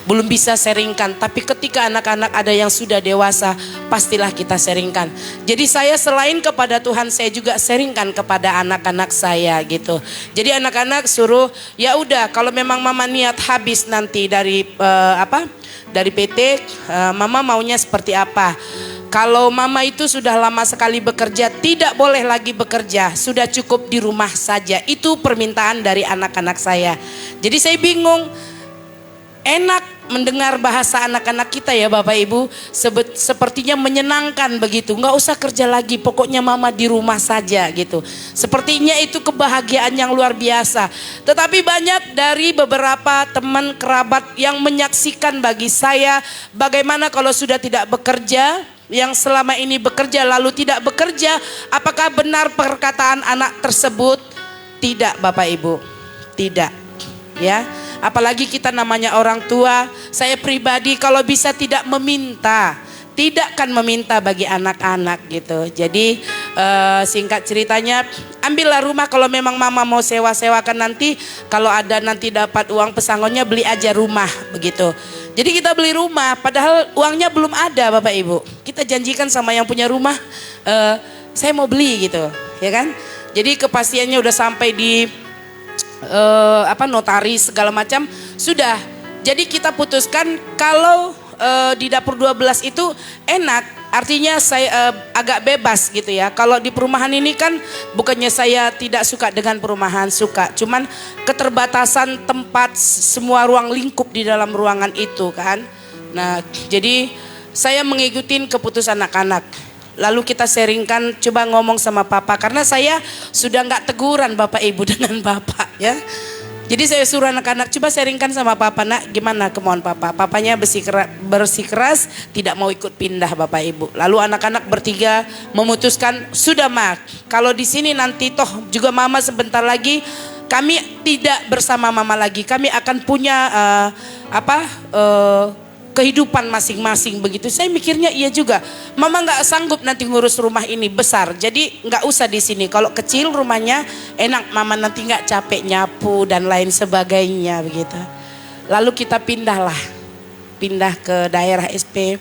belum bisa sharingkan. Tapi ketika anak-anak ada yang sudah dewasa, pastilah kita sharingkan. Jadi saya selain kepada Tuhan, saya juga sharingkan kepada anak-anak saya gitu. Jadi anak-anak suruh, ya udah kalau memang mama niat habis nanti dari dari PT, mama maunya seperti apa. Kalau mama itu sudah lama sekali bekerja, tidak boleh lagi bekerja, sudah cukup di rumah saja. Itu permintaan dari anak-anak saya. Jadi saya bingung, enak mendengar bahasa anak-anak kita ya Bapak Ibu, sepertinya menyenangkan begitu. Nggak usah kerja lagi, pokoknya mama di rumah saja gitu. Sepertinya itu kebahagiaan yang luar biasa. Tetapi banyak dari beberapa teman kerabat yang menyaksikan bagi saya, bagaimana kalau sudah tidak bekerja, yang selama ini bekerja lalu tidak bekerja, apakah benar perkataan anak tersebut? Tidak Bapak Ibu, tidak ya. Apalagi kita namanya orang tua. Saya pribadi kalau bisa tidak meminta, tidak akan meminta bagi anak-anak gitu. Jadi singkat ceritanya, ambillah rumah kalau memang mama mau sewa-sewakan nanti. Kalau ada nanti dapat uang pesangonnya, beli aja rumah begitu. Jadi kita beli rumah padahal uangnya belum ada Bapak Ibu. Kita janjikan sama yang punya rumah, saya mau beli gitu ya kan. Jadi kepastiannya udah sampai di notaris segala macam sudah. Jadi kita putuskan kalau di dapur 12 itu enak. Artinya saya agak bebas gitu ya. Kalau di perumahan ini kan bukannya saya tidak suka dengan perumahan, suka. Cuman keterbatasan tempat, semua ruang lingkup di dalam ruangan itu kan. Nah jadi saya mengikuti keputusan anak-anak. Lalu kita sharingkan, coba ngomong sama papa. Karena saya sudah nggak teguran Bapak Ibu dengan bapak ya. Jadi saya suruh anak-anak coba sharingkan sama papa, nak gimana kemauan papa. Papanya bersikeras tidak mau ikut pindah Bapak Ibu. Lalu anak-anak bertiga memutuskan, sudah mak, kalau di sini nanti toh juga mama sebentar lagi kami tidak bersama mama lagi. Kami akan punya kehidupan masing-masing begitu. Saya mikirnya iya juga. Mama nggak sanggup nanti ngurus rumah ini besar. Jadi nggak usah di sini. Kalau kecil rumahnya enak, mama nanti nggak capek nyapu dan lain sebagainya begitu. Lalu kita pindah ke daerah SP.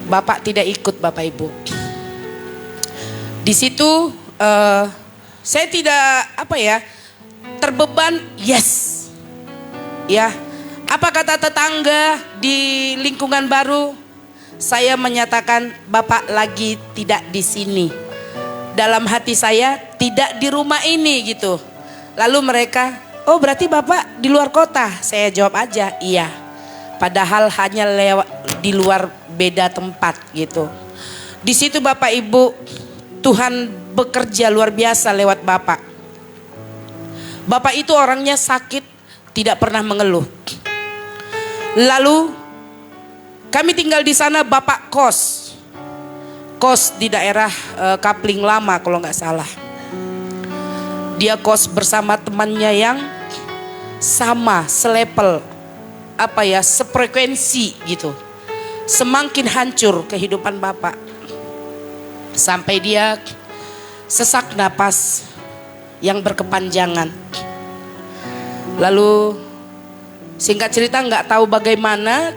Bapak tidak ikut Bapak Ibu. Di situ saya tidak terbeban. Yes, ya. Apa kata tetangga di lingkungan baru? Saya menyatakan Bapak lagi tidak di sini. Dalam hati saya tidak di rumah ini gitu. Lalu mereka, oh berarti Bapak di luar kota? Saya jawab aja, iya. Padahal hanya lewat di luar beda tempat gitu. Di situ Bapak Ibu, Tuhan bekerja luar biasa lewat Bapak. Bapak itu orangnya sakit, tidak pernah mengeluh. Lalu kami tinggal di sana, Bapak kos di daerah Kapling Lama kalau nggak salah. Dia kos bersama temannya yang sama, selepel, sefrekuensi gitu. Semakin hancur kehidupan Bapak. Sampai dia sesak napas yang berkepanjangan. Lalu singkat cerita nggak tahu bagaimana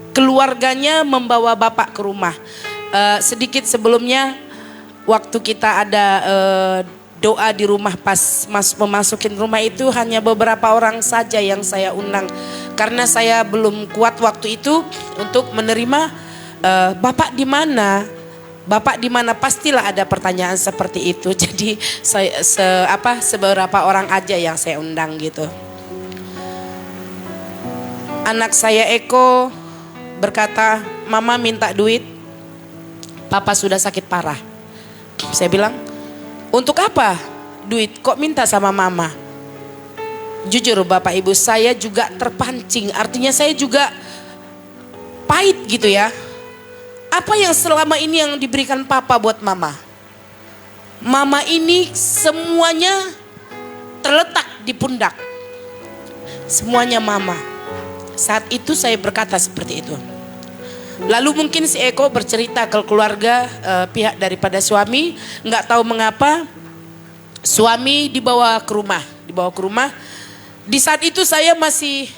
keluarganya membawa Bapak ke rumah. Sedikit sebelumnya waktu kita ada doa di rumah pas memasukin rumah itu hanya beberapa orang saja yang saya undang. Karena saya belum kuat waktu itu untuk menerima Bapak di mana? Bapak di mana? Pastilah ada pertanyaan seperti itu. Jadi seberapa orang aja yang saya undang gitu. Anak saya Eko berkata, mama minta duit, papa sudah sakit parah. Saya bilang, untuk apa duit? Kok minta sama mama? Jujur Bapak Ibu, saya juga terpancing. Artinya saya juga pahit gitu ya. Apa yang selama ini yang diberikan papa buat mama? Mama ini semuanya terletak di pundak. Semuanya mama. Saat itu saya berkata seperti itu. Lalu mungkin si Eko bercerita ke keluarga pihak daripada suami. Nggak tahu mengapa suami dibawa ke rumah. Di saat itu saya masih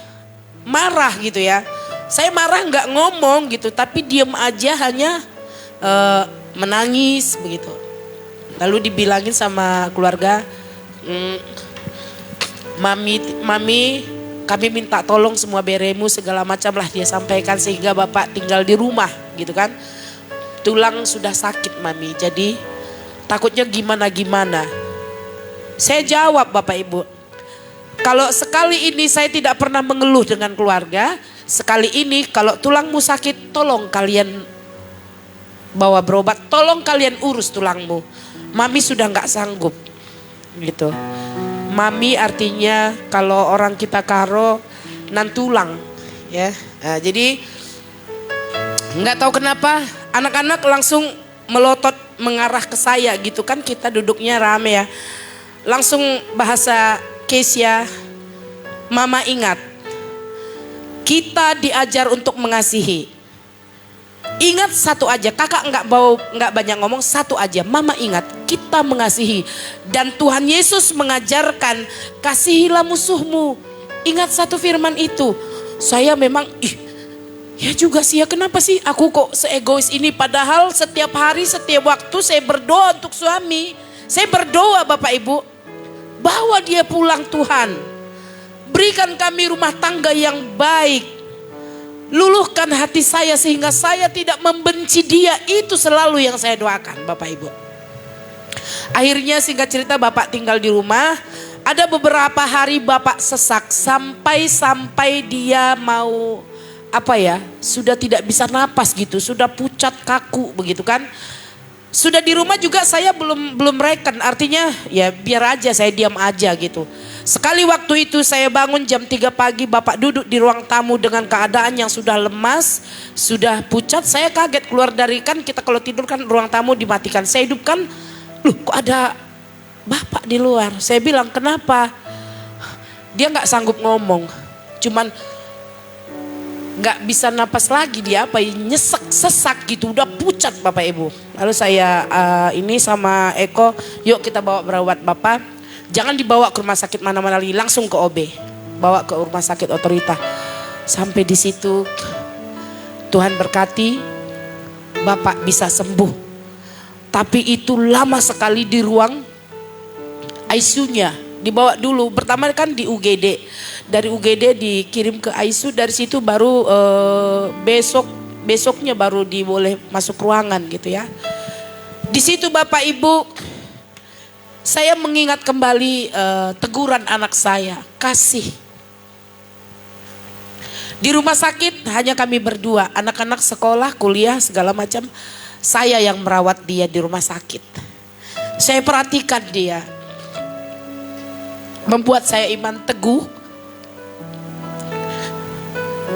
marah gitu ya. Saya marah nggak ngomong gitu, tapi diem aja hanya menangis begitu. Lalu dibilangin sama keluarga, Mami kami minta tolong semua beremu segala macam lah dia sampaikan sehingga Bapak tinggal di rumah gitu kan. Tulang sudah sakit Mami, jadi takutnya gimana-gimana. Saya jawab Bapak Ibu, kalau sekali ini saya tidak pernah mengeluh dengan keluarga, sekali ini kalau tulangmu sakit tolong kalian bawa berobat, tolong kalian urus tulangmu. Mami sudah nggak sanggup gitu. Mami artinya kalau orang kita karo nan tulang ya. Nah, jadi nggak tahu kenapa anak-anak langsung melotot mengarah ke saya gitu kan, kita duduknya rame ya. Langsung bahasa Kesia, Mama ingat kita diajar untuk mengasihi. Ingat satu aja, kakak nggak banyak ngomong, satu aja. Mama ingat kita mengasihi dan Tuhan Yesus mengajarkan kasihilah musuhmu. Ingat satu firman itu. Saya memang ya juga sih ya, kenapa sih aku kok seegois ini, padahal setiap hari setiap waktu saya berdoa untuk suami. Saya berdoa Bapak Ibu, bawa dia pulang Tuhan. Berikan kami rumah tangga yang baik. Luluhkan hati saya sehingga saya tidak membenci dia. Itu selalu yang saya doakan Bapak Ibu. Akhirnya singkat cerita Bapak tinggal di rumah. Ada beberapa hari Bapak sesak sampai dia mau sudah tidak bisa napas gitu. Sudah pucat kaku begitu kan. Sudah di rumah juga saya belum reken, artinya ya biar aja saya diam aja gitu. Sekali waktu itu saya bangun jam 3 pagi, Bapak duduk di ruang tamu dengan keadaan yang sudah lemas, sudah pucat. Saya kaget keluar dari, kan kita kalau tidur kan ruang tamu dimatikan. Saya hidupkan, loh kok ada Bapak di luar. Saya bilang kenapa? Dia nggak sanggup ngomong, cuman nggak bisa napas lagi, dia nyesek sesak gitu, udah pucat Bapak Ibu. Lalu saya ini sama Eko, yuk kita bawa berawat Bapak. Jangan dibawa ke rumah sakit mana-mana lagi, langsung ke OB, bawa ke rumah sakit Otorita. Sampai di situ Tuhan berkati, Bapak bisa sembuh. Tapi itu lama sekali di ruang ICU-nya. Dibawa dulu, pertama kan di UGD. Dari UGD dikirim ke ICU, dari situ baru besoknya baru boleh masuk ruangan gitu ya. Di situ Bapak Ibu, saya mengingat kembali teguran anak saya, kasih. Di rumah sakit hanya kami berdua, anak-anak sekolah, kuliah segala macam. Saya yang merawat dia di rumah sakit. Saya perhatikan dia, membuat saya iman teguh.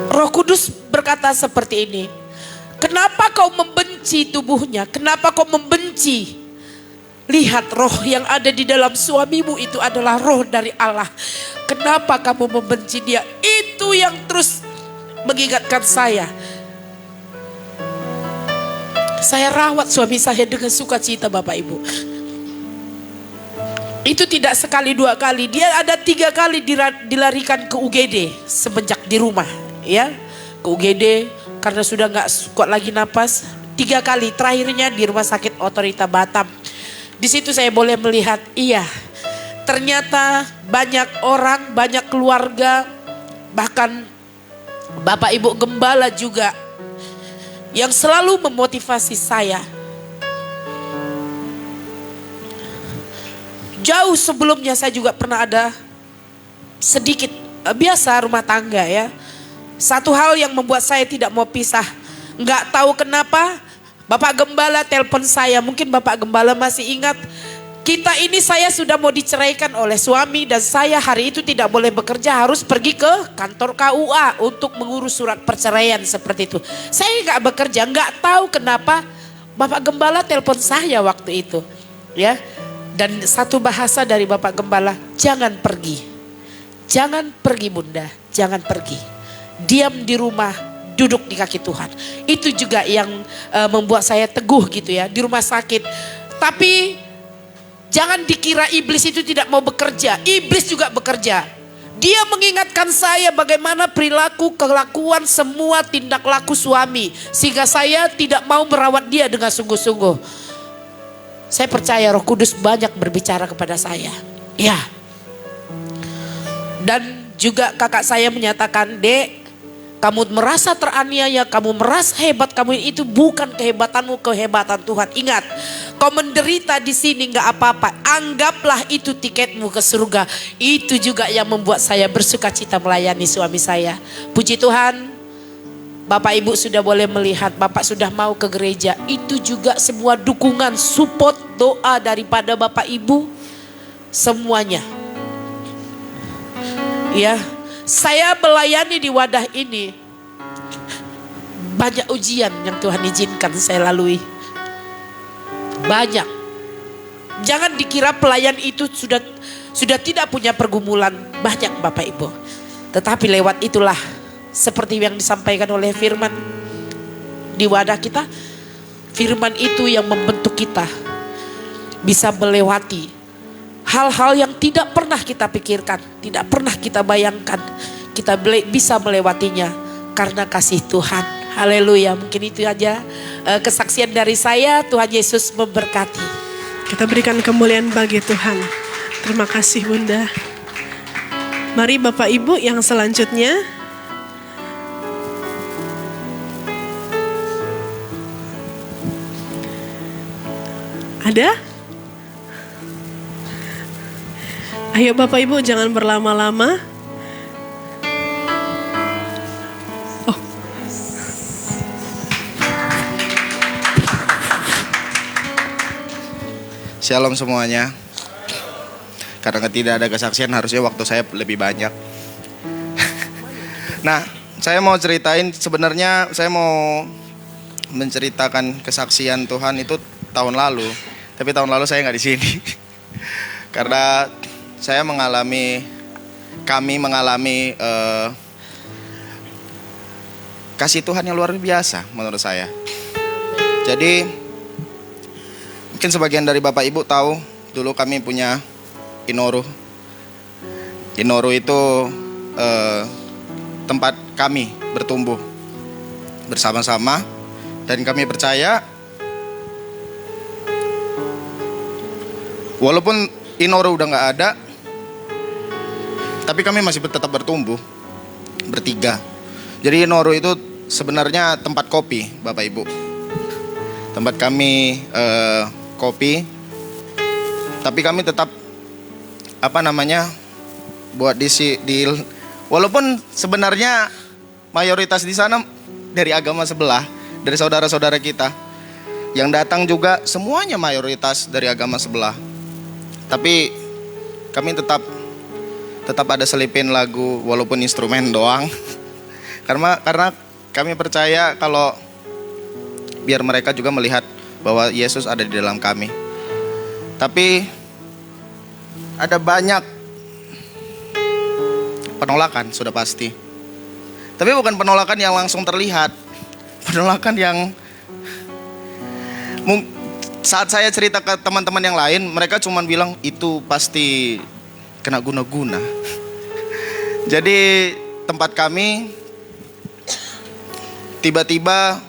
Roh Kudus berkata seperti ini, kenapa kau membenci tubuhnya? Kenapa kau membenci? Lihat roh yang ada di dalam suamimu itu adalah roh dari Allah. Kenapa kamu membenci dia? Itu yang terus mengingatkan saya. Saya rawat suami saya dengan sukacita Bapak Ibu. Itu tidak sekali dua kali, dia ada 3 kali dilarikan ke UGD semenjak di rumah ya. Ke UGD karena sudah gak kuat lagi napas. 3 kali, terakhirnya di rumah sakit Otorita Batam. Di situ saya boleh melihat, iya ternyata banyak orang, banyak keluarga, bahkan Bapak Ibu Gembala juga yang selalu memotivasi saya. Jauh sebelumnya saya juga pernah ada sedikit biasa rumah tangga ya. Satu hal yang membuat saya tidak mau pisah. Nggak tahu kenapa Bapak Gembala telepon saya, mungkin Bapak Gembala masih ingat. Kita ini saya sudah mau diceraikan oleh suami dan saya hari itu tidak boleh bekerja, harus pergi ke kantor KUA untuk mengurus surat perceraian seperti itu. Saya nggak bekerja, nggak tahu kenapa Bapak Gembala telepon saya waktu itu, ya. Dan satu bahasa dari Bapak Gembala, jangan pergi, jangan pergi Bunda, jangan pergi, diam di rumah. Duduk di kaki Tuhan. Itu juga yang membuat saya teguh gitu ya di rumah sakit. Tapi jangan dikira iblis itu tidak mau bekerja. Iblis juga bekerja. Dia mengingatkan saya bagaimana perilaku, kelakuan, semua tindak laku suami. Sehingga saya tidak mau merawat dia dengan sungguh-sungguh. Saya percaya Roh Kudus banyak berbicara kepada saya. Ya. Dan juga kakak saya menyatakan, Dek, kamu merasa teraniaya, kamu merasa hebat, kamu itu bukan kehebatanmu, kehebatan Tuhan. Ingat, kau menderita di sini nggak apa-apa. Anggaplah itu tiketmu ke surga. Itu juga yang membuat saya bersuka cita melayani suami saya. Puji Tuhan, Bapak Ibu sudah boleh melihat, Bapak sudah mau ke gereja. Itu juga semua dukungan, support, doa daripada Bapak Ibu. Semuanya. Ya. Saya melayani di wadah ini, banyak ujian yang Tuhan izinkan saya lalui. Banyak. Jangan dikira pelayan itu sudah tidak punya pergumulan. Banyak Bapak Ibu. Tetapi lewat itulah, seperti yang disampaikan oleh firman di wadah kita, firman itu yang membentuk kita bisa melewati hal-hal yang tidak pernah kita pikirkan, tidak pernah kita bayangkan. Kita bisa melewatinya karena kasih Tuhan. Haleluya. Mungkin itu aja kesaksian dari saya. Tuhan Yesus memberkati. Kita berikan kemuliaan bagi Tuhan. Terima kasih Bunda. Mari Bapak Ibu yang selanjutnya. Ada? Ayo Bapak Ibu jangan berlama-lama. Oh. Shalom semuanya. Karena tidak ada kesaksian harusnya waktu saya lebih banyak. Nah, saya mau ceritain, sebenarnya saya mau menceritakan kesaksian Tuhan itu tahun lalu. Tapi tahun lalu saya nggak di sini. Karena kami mengalami kasih Tuhan yang luar biasa menurut saya. Jadi mungkin sebagian dari Bapak Ibu tahu, dulu kami punya Inoru. Inoru itu tempat kami bertumbuh bersama-sama. Dan kami percaya, walaupun Inoru udah gak ada, tapi kami masih tetap bertumbuh bertiga. Jadi Inoru itu sebenarnya tempat kopi, Bapak Ibu. Tempat kami kopi. Tapi kami tetap buat walaupun sebenarnya mayoritas di sana dari agama sebelah, dari saudara-saudara kita. Yang datang juga semuanya mayoritas dari agama sebelah. Tapi kami tetap ada selipin lagu walaupun instrumen doang. Karena kami percaya kalau biar mereka juga melihat bahwa Yesus ada di dalam kami. Tapi ada banyak penolakan sudah pasti. Tapi bukan penolakan yang langsung terlihat. Penolakan yang saat saya cerita ke teman-teman yang lain, mereka cuma bilang itu pasti kena guna-guna. Jadi tempat kami tiba-tiba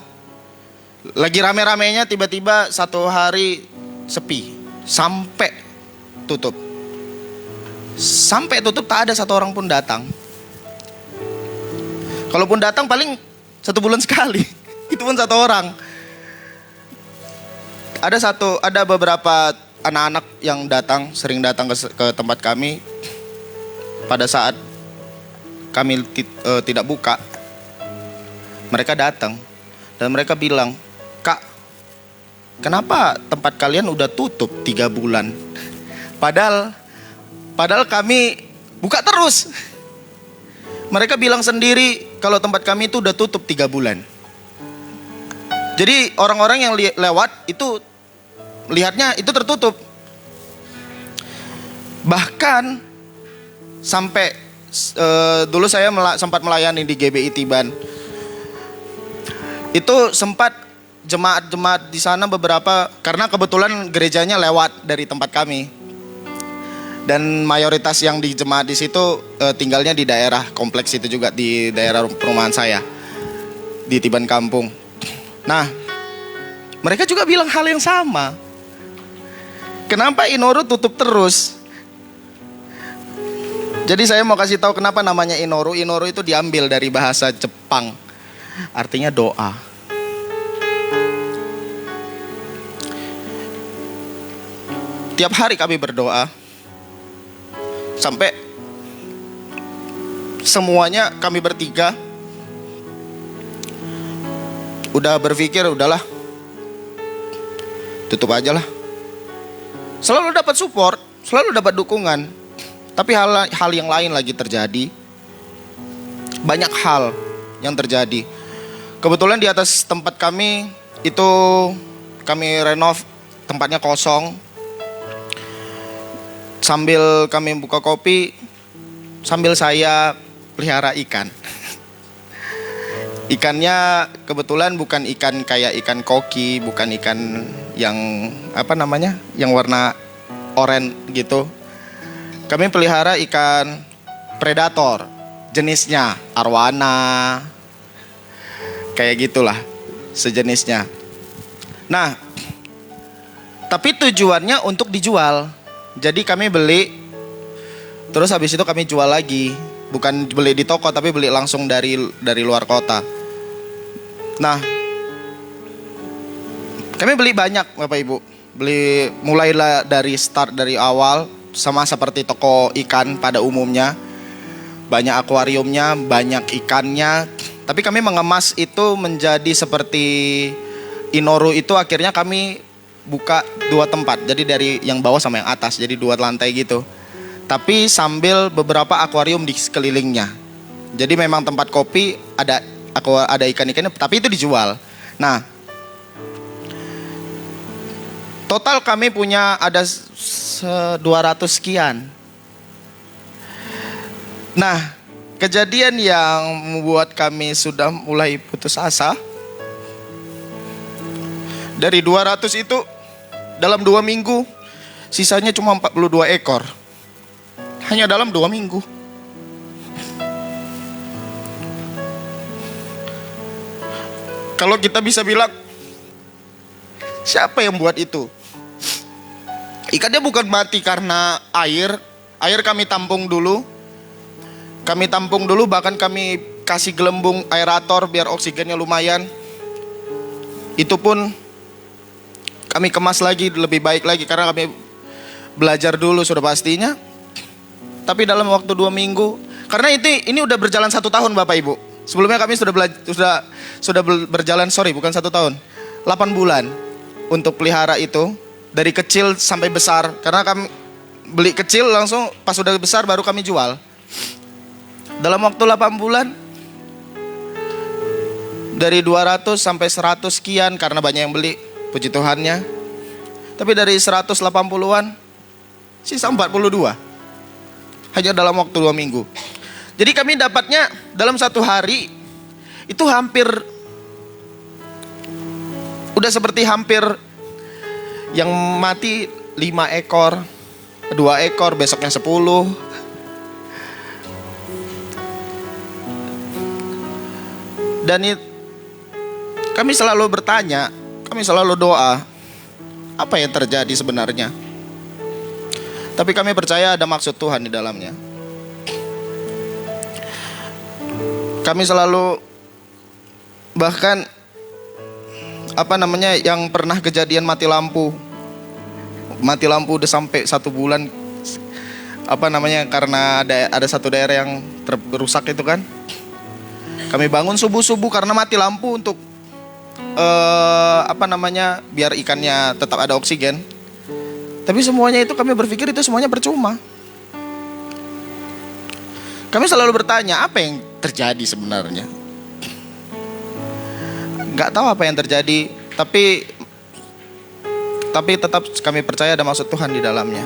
lagi rame-ramenya, tiba-tiba satu hari sepi sampai tutup. Sampai tutup tak ada satu orang pun datang. Kalaupun datang paling 1 bulan sekali. Itu pun satu orang. Ada beberapa anak-anak yang sering datang ke tempat kami pada saat kami tidak buka. Mereka datang dan mereka bilang, "Kak, kenapa tempat kalian udah tutup 3 bulan? Padahal kami buka terus." Mereka bilang sendiri kalau tempat kami itu udah tutup 3 bulan. Jadi orang-orang yang lewat itu lihatnya itu tertutup. Bahkan sampai dulu saya sempat melayani di GBI Tiban. Itu sempat jemaat-jemaat di sana beberapa, karena kebetulan gerejanya lewat dari tempat kami. Dan mayoritas yang di jemaat di situ tinggalnya di daerah kompleks itu juga, di daerah perumahan saya di Tiban Kampung. Nah, mereka juga bilang hal yang sama. Kenapa Inoru tutup terus? Jadi saya mau kasih tahu kenapa namanya Inoru. Inoru itu diambil dari bahasa Jepang, artinya doa. Tiap hari kami berdoa sampai semuanya kami bertiga udah berpikir udahlah, tutup aja lah. Selalu dapat support, selalu dapat dukungan, tapi hal yang lain lagi terjadi. Banyak hal yang terjadi. Kebetulan di atas tempat kami itu kami renov, tempatnya kosong. Sambil kami buka kopi, sambil saya pelihara ikan. Ikannya kebetulan bukan ikan kayak ikan koki, bukan ikan yang yang warna oranye gitu. Kami pelihara ikan predator, jenisnya arwana, kayak gitulah sejenisnya. Nah, tapi tujuannya untuk dijual. Jadi kami beli, terus habis itu kami jual lagi. Bukan beli di toko, tapi beli langsung dari luar kota. Nah, kami beli banyak Bapak Ibu. Beli mulailah dari start, dari awal, sama seperti toko ikan pada umumnya. Banyak akuariumnya, banyak ikannya. Tapi kami mengemas itu menjadi seperti Inoru itu, akhirnya kami buka 2 tempat. Jadi dari yang bawah sama yang atas, jadi 2 lantai gitu. Tapi sambil beberapa akuarium di sekelilingnya. Jadi memang tempat kopi ada ikan-ikannya, tapi itu dijual. Nah, total kami punya ada 200 sekian. Nah, kejadian yang membuat kami sudah mulai putus asa. Dari 200 itu dalam 2 minggu sisanya cuma 42 ekor. Hanya dalam 2 minggu. Kalau kita bisa bilang, siapa yang buat itu? Ikannya bukan mati karena air. Air kami tampung dulu. Bahkan kami kasih gelembung aerator biar oksigennya lumayan. Itu pun kami kemas lagi lebih baik lagi karena kami belajar dulu sudah pastinya. Tapi dalam waktu 2 minggu, karena ini udah berjalan 1 tahun Bapak Ibu. Sebelumnya kami sudah berjalan, bukan 1 tahun, 8 bulan untuk pelihara itu dari kecil sampai besar. Karena kami beli kecil langsung pas sudah besar baru kami jual. Dalam waktu 8 bulan dari 200 sampai 100 sekian karena banyak yang beli. Puji Tuhannya. Tapi dari 180-an sisa 42. Hanya dalam waktu 2 minggu. Jadi kami dapatnya dalam 1 hari itu hampir, udah seperti hampir yang mati 5 ekor, 2 ekor, besoknya 10. Dan kami selalu bertanya, kami selalu doa, apa yang terjadi sebenarnya? Tapi kami percaya ada maksud Tuhan di dalamnya. Kami selalu, bahkan yang pernah kejadian mati lampu udah sampai 1 bulan. Karena ada satu daerah yang rusak itu kan. Kami bangun subuh-subuh karena mati lampu untuk biar ikannya tetap ada oksigen. Tapi semuanya itu kami berpikir itu semuanya percuma. Kami selalu bertanya, apa yang terjadi sebenarnya? Gak tahu apa yang terjadi, tapi tetap kami percaya ada maksud Tuhan di dalamnya.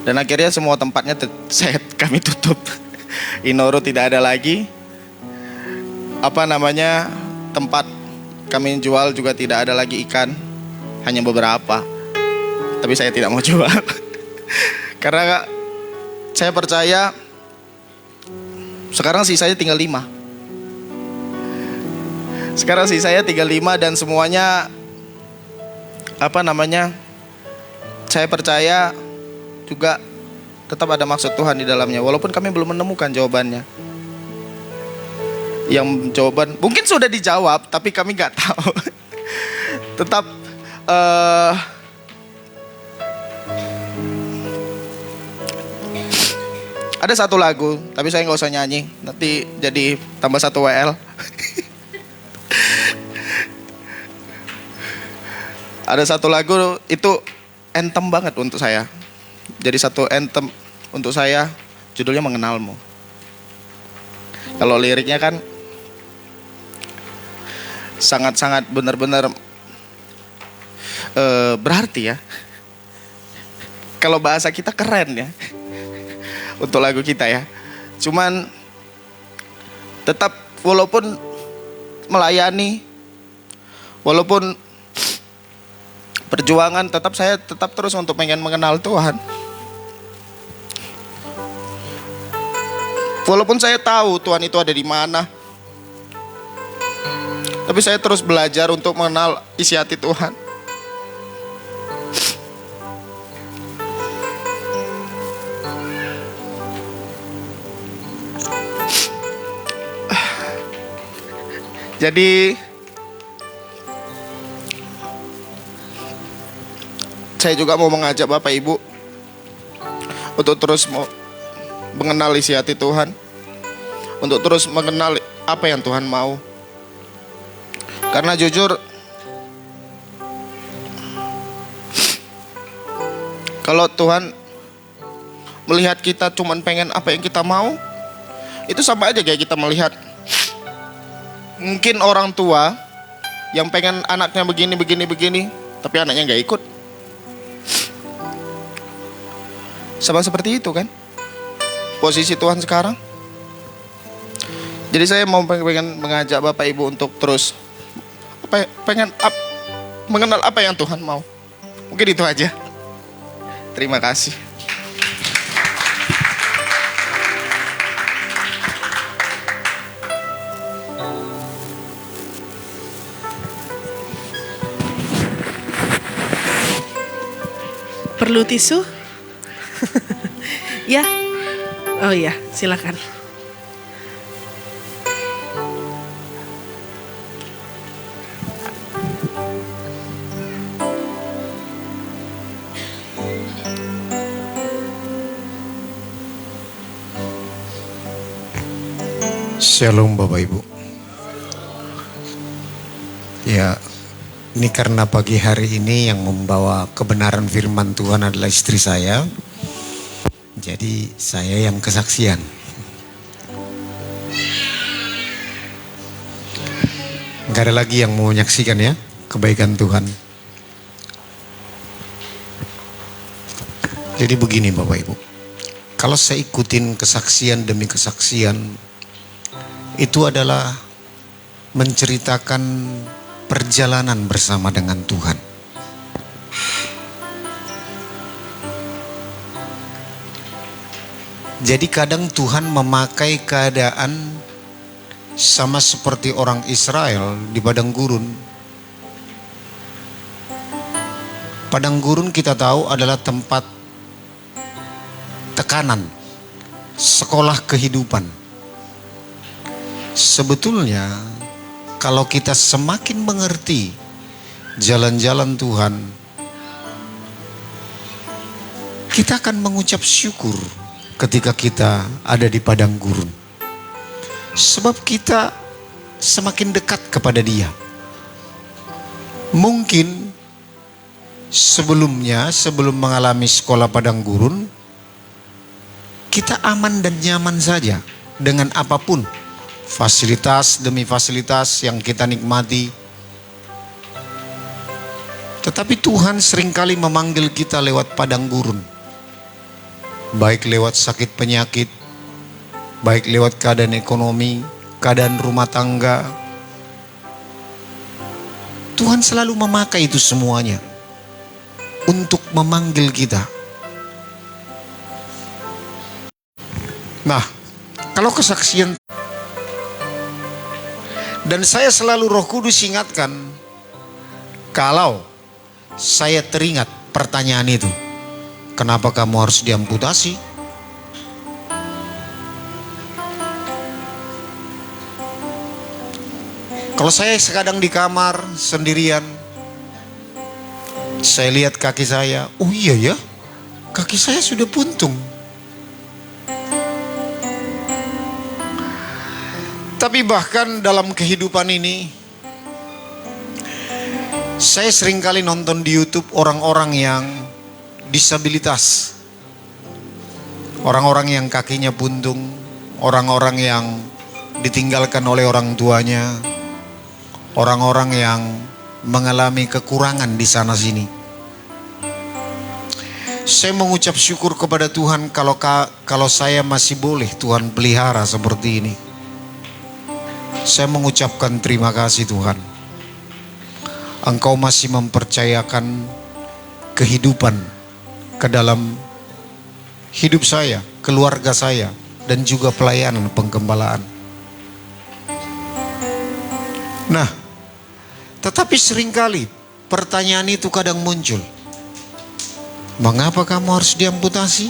Dan akhirnya semua tempatnya kami tutup. Inoru tidak ada lagi. Tempat kami jual juga tidak ada lagi ikan, hanya beberapa. Tapi saya tidak mau jual. Karena saya percaya sekarang sisanya tinggal 5. Sekarang sisanya tinggal 5 dan semuanya saya percaya juga tetap ada maksud Tuhan di dalamnya. Walaupun kami belum menemukan jawabannya. Yang jawaban mungkin sudah dijawab, tapi kami nggak tahu. Tetap ada satu lagu, tapi saya nggak usah nyanyi, nanti jadi tambah 1 WL. Ada satu lagu itu anthem banget untuk saya. Jadi satu anthem untuk saya, judulnya Mengenalmu. Kalau liriknya kan sangat-sangat benar-benar berarti ya. Kalau bahasa kita keren ya untuk lagu kita ya. Cuman tetap walaupun melayani, walaupun perjuangan, saya tetap terus untuk pengen mengenal Tuhan. Walaupun saya tahu Tuhan itu ada di mana, tapi saya terus belajar untuk mengenal isi hati Tuhan. Jadi saya juga mau mengajak Bapak Ibu untuk terus mau mengenal isi hati Tuhan, untuk terus mengenal apa yang Tuhan mau. Karena jujur, kalau Tuhan melihat kita cuman pengen apa yang kita mau, itu sama aja kayak kita melihat mungkin orang tua yang pengen anaknya begini, tapi anaknya gak ikut. Sama seperti itu kan posisi Tuhan sekarang. Jadi saya mau pengen mengajak Bapak Ibu untuk terus mengenal apa yang Tuhan mau. Mungkin itu aja. Terima kasih. Perlu tisu? Ya. Oh ya, silakan. Shalom Bapak Ibu. Ya, ini karena pagi hari ini yang membawa kebenaran firman Tuhan adalah istri saya. Jadi saya yang kesaksian. Gak ada lagi yang mau menyaksikan ya kebaikan Tuhan. Jadi begini Bapak Ibu. Kalau saya ikutin kesaksian demi kesaksian, itu adalah menceritakan perjalanan bersama dengan Tuhan. Jadi kadang Tuhan memakai keadaan sama seperti orang Israel di padang gurun. Padang gurun kita tahu adalah tempat tekanan, sekolah kehidupan. Sebetulnya kalau kita semakin mengerti jalan-jalan Tuhan, kita akan mengucap syukur ketika kita ada di padang gurun. Sebab kita semakin dekat kepada Dia. Mungkin sebelumnya, sebelum mengalami sekolah padang gurun, kita aman dan nyaman saja dengan apapun. Fasilitas demi fasilitas yang kita nikmati. Tetapi Tuhan seringkali memanggil kita lewat padang gurun. Baik lewat sakit penyakit, baik lewat keadaan ekonomi, keadaan rumah tangga. Tuhan selalu memakai itu semuanya untuk memanggil kita. Nah, kalau kesaksian, dan saya selalu Roh Kudus ingatkan, kalau saya teringat pertanyaan itu, kenapa kamu harus diamputasi? Kalau saya sekadang di kamar sendirian, saya lihat kaki saya, oh iya ya, kaki saya sudah buntung. Tapi bahkan dalam kehidupan ini, saya seringkali nonton di YouTube orang-orang yang disabilitas. Orang-orang yang kakinya buntung, orang-orang yang ditinggalkan oleh orang tuanya, orang-orang yang mengalami kekurangan di sana sini. Saya mengucap syukur kepada Tuhan kalau saya masih boleh Tuhan pelihara seperti ini. Saya mengucapkan terima kasih Tuhan. Engkau masih mempercayakan kehidupan ke dalam hidup saya, keluarga saya, dan juga pelayanan penggembalaan. Nah, tetapi seringkali pertanyaan itu kadang muncul. Mengapa kamu harus diamputasi?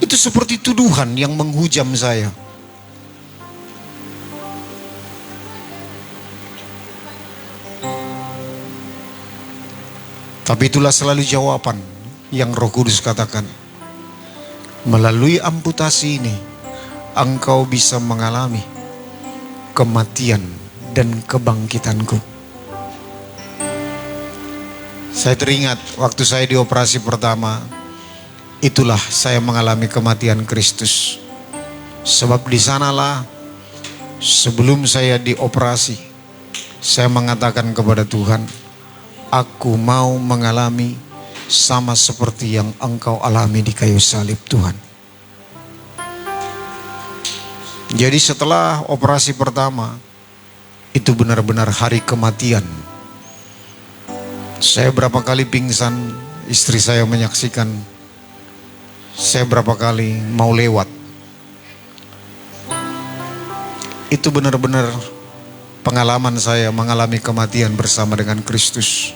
Itu seperti tuduhan yang menghujam saya. Tapi itulah selalu jawaban yang Roh Kudus katakan. Melalui amputasi ini, engkau bisa mengalami kematian dan kebangkitanku. Saya teringat waktu saya dioperasi pertama, itulah saya mengalami kematian Kristus. Sebab di sanalah sebelum saya dioperasi, saya mengatakan kepada Tuhan, aku mau mengalami sama seperti yang engkau alami di kayu salib Tuhan. Jadi setelah operasi pertama, itu benar-benar hari kematian. Saya berapa kali pingsan, istri saya menyaksikan. Saya berapa kali mau lewat. Itu benar-benar pengalaman saya mengalami kematian bersama dengan Kristus.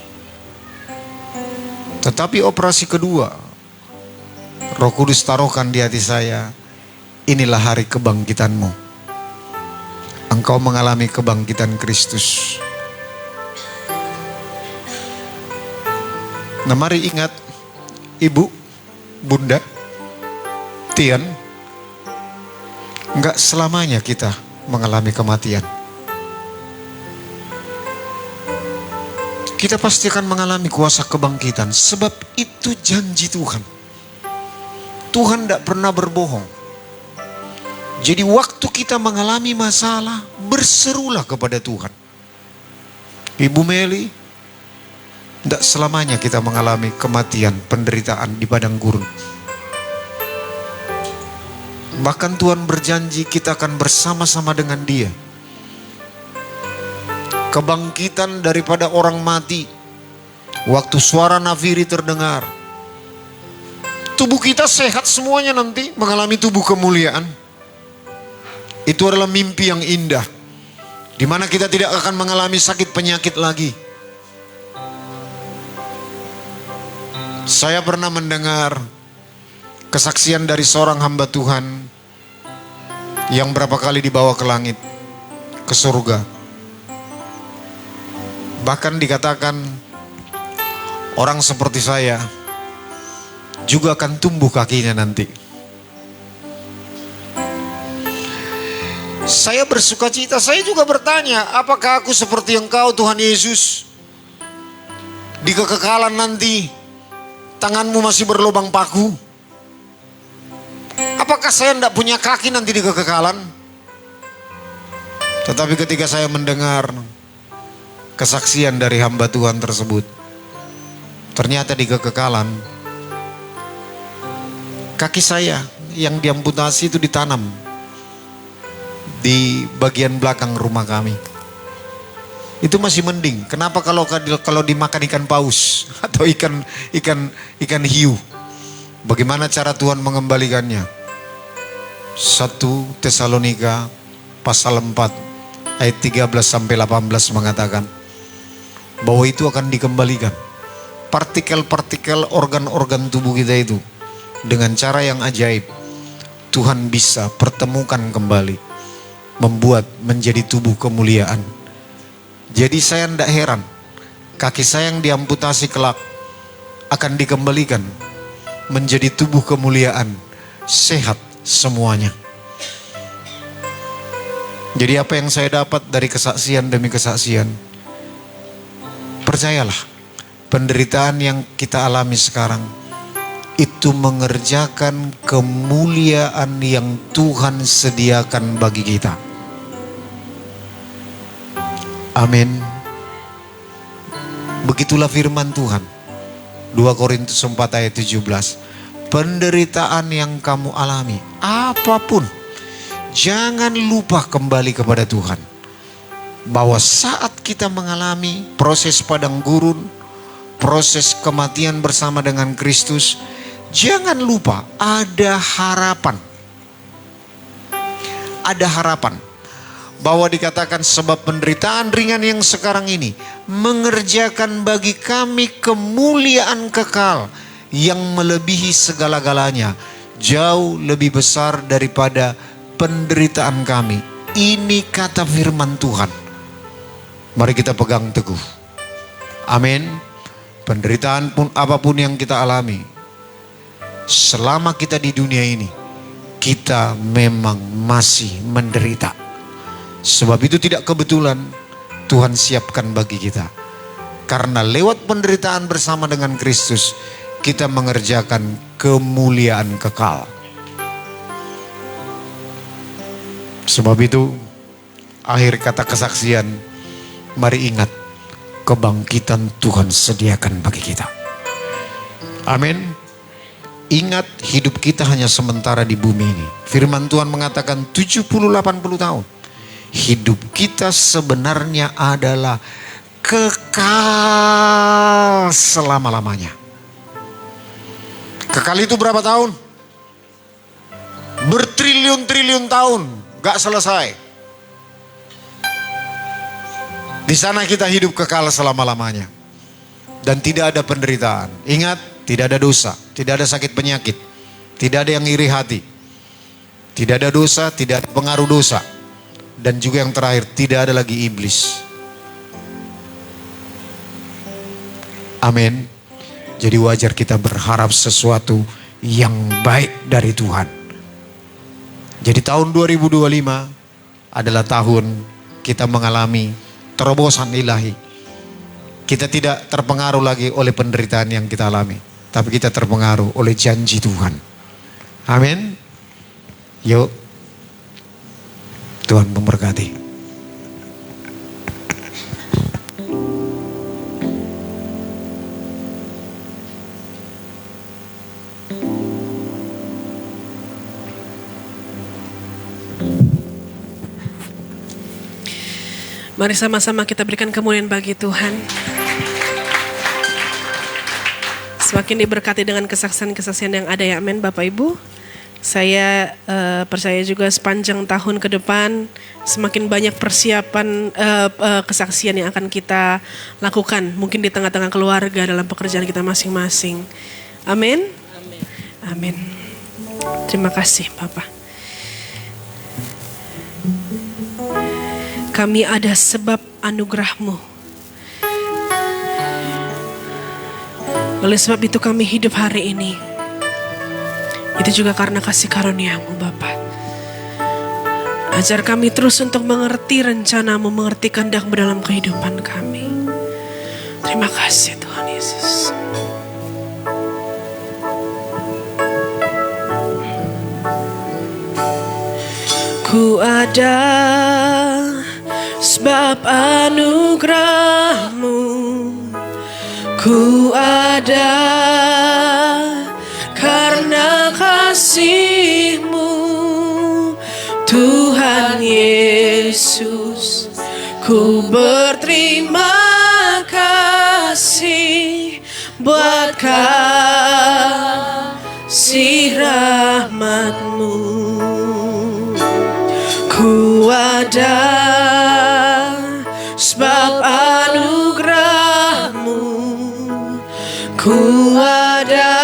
Tetapi operasi kedua, Roh Kudus taruhkan di hati saya, inilah hari kebangkitanmu. Engkau mengalami kebangkitan Kristus. Nah, mari ingat, Ibu, Bunda, Tian, enggak selamanya kita mengalami kematian. Kita pasti akan mengalami kuasa kebangkitan, sebab itu janji Tuhan. Tuhan tidak pernah berbohong. Jadi waktu kita mengalami masalah, berserulah kepada Tuhan. Ibu Meli, tidak selamanya kita mengalami kematian, penderitaan di padang gurun. Bahkan Tuhan berjanji kita akan bersama-sama dengan Dia. Kebangkitan daripada orang mati. Waktu suara nafiri terdengar, tubuh kita sehat semuanya nanti mengalami tubuh kemuliaan. Itu adalah mimpi yang indah, di mana kita tidak akan mengalami sakit penyakit lagi. Saya pernah mendengar kesaksian dari seorang hamba Tuhan yang berapa kali dibawa ke langit, ke surga. Bahkan dikatakan orang seperti saya juga akan tumbuh kakinya nanti. Saya bersuka cita, saya juga bertanya, apakah aku seperti Engkau Tuhan Yesus? Di kekekalan nanti, tanganmu masih berlubang paku. Apakah saya tidak punya kaki nanti di kekekalan? Tetapi ketika saya mendengar kesaksian dari hamba Tuhan tersebut, ternyata di kekekalan, kaki saya yang diamputasi itu ditanam di bagian belakang rumah kami. Itu masih mending. Kenapa kalau dimakan ikan paus atau ikan hiu? Bagaimana cara Tuhan mengembalikannya? 1 Tesalonika pasal 4 ayat 13 sampai 18 mengatakan bahwa itu akan dikembalikan. Partikel-partikel organ-organ tubuh kita itu dengan cara yang ajaib Tuhan bisa pertemukan kembali, membuat menjadi tubuh kemuliaan. Jadi saya tidak heran kaki saya yang diamputasi kelak akan dikembalikan menjadi tubuh kemuliaan, sehat semuanya. Jadi apa yang saya dapat dari kesaksian demi kesaksian, percayalah, penderitaan yang kita alami sekarang itu mengerjakan kemuliaan yang Tuhan sediakan bagi kita. Amin. Begitulah firman Tuhan. 2 Korintus 4 ayat 17. Penderitaan yang kamu alami, apapun, jangan lupa kembali kepada Tuhan. Bahwa saat kita mengalami proses padang gurun, proses kematian bersama dengan Kristus, jangan lupa ada harapan. Ada harapan. Bahwa dikatakan sebab penderitaan ringan yang sekarang ini mengerjakan bagi kami kemuliaan kekal yang melebihi segala-galanya, jauh lebih besar daripada penderitaan kami. Ini kata firman Tuhan. Mari kita pegang teguh. Amin. Penderitaan pun apapun yang kita alami, selama kita di dunia ini, kita memang masih menderita. Sebab itu tidak kebetulan Tuhan siapkan bagi kita. Karena lewat penderitaan bersama dengan Kristus, kita mengerjakan kemuliaan kekal. Sebab itu, akhir kata kesaksian, mari ingat, kebangkitan Tuhan sediakan bagi kita. Amin. Ingat, hidup kita hanya sementara di bumi ini. Firman Tuhan mengatakan 70-80 tahun. Hidup kita sebenarnya adalah kekal selama-lamanya. Kekal itu berapa tahun? Bertriliun-triliun tahun, gak selesai. Di sana kita hidup kekal selama-lamanya. Dan tidak ada penderitaan. Ingat, tidak ada dosa, tidak ada sakit penyakit, tidak ada yang iri hati, tidak ada dosa, tidak ada pengaruh dosa. Dan juga yang terakhir, tidak ada lagi iblis. Amin. Jadi wajar kita berharap sesuatu yang baik dari Tuhan. Jadi tahun 2025 adalah tahun kita mengalami terobosan ilahi. Kita tidak terpengaruh lagi oleh penderitaan yang kita alami, tapi kita terpengaruh oleh janji Tuhan. Amin. Yuk. Tuhan memberkati. Mari sama-sama kita berikan kemuliaan bagi Tuhan. Semakin diberkati dengan kesaksian-kesaksian yang ada ya, amin Bapak Ibu. Saya percaya juga sepanjang tahun ke depan semakin banyak persiapan kesaksian yang akan kita lakukan. Mungkin di tengah-tengah keluarga, dalam pekerjaan kita masing-masing. Amin. Amin. Terima kasih Bapak. Kami ada sebab anugerah-Mu. Oleh sebab itu kami hidup hari ini. Itu juga karena kasih karunia-Mu Bapa. Ajar kami terus untuk mengerti rencana-Mu, mengerti kehendak-Mu dalam kehidupan kami. Terima kasih Tuhan Yesus. Ku ada sebab anugerah-Mu. Ku ada karena kasih-Mu, Tuhan Yesus. Ku berterima kasih buat kasih rahmat-Mu. ada, sebab anugerah-Mu. Ku ada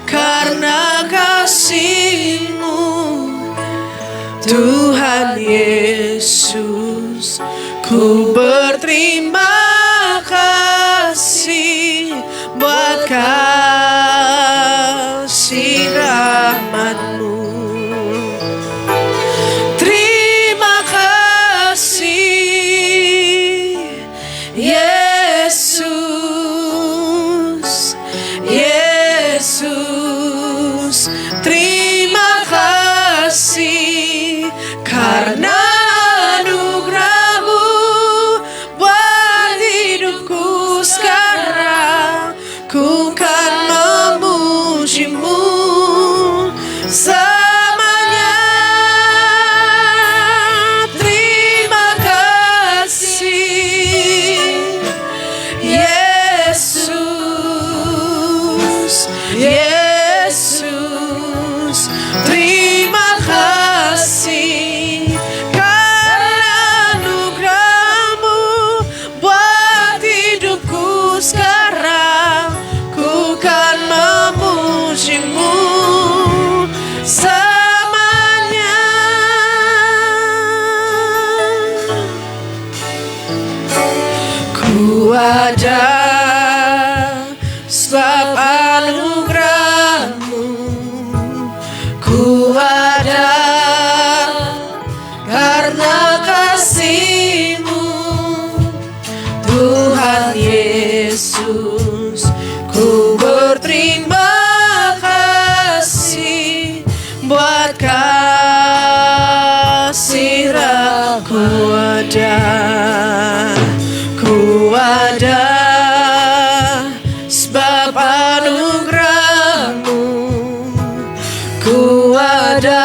karena kasih-Mu, Tuhan Yesus. Ku berterima kasih buat kasih rahmat-Mu. Terima kasih Yesus, Yesus. Terima kasih karena anugerah-Mu buat hidupku sekarang. Ku kan memuji-Mu selamanya. Terima kasih Yesus, Yesus. Terima kasih karena anugerah-Mu buat hidupku sekarang. Ku kan memuji-Mu selamanya. Ku ada sebab anugerah-Mu. Ku ada karena kasih-Mu, Tuhan Yesus. Ku berterima kasih buat kasih Ku ada sebab anugerah-Mu. Ku ada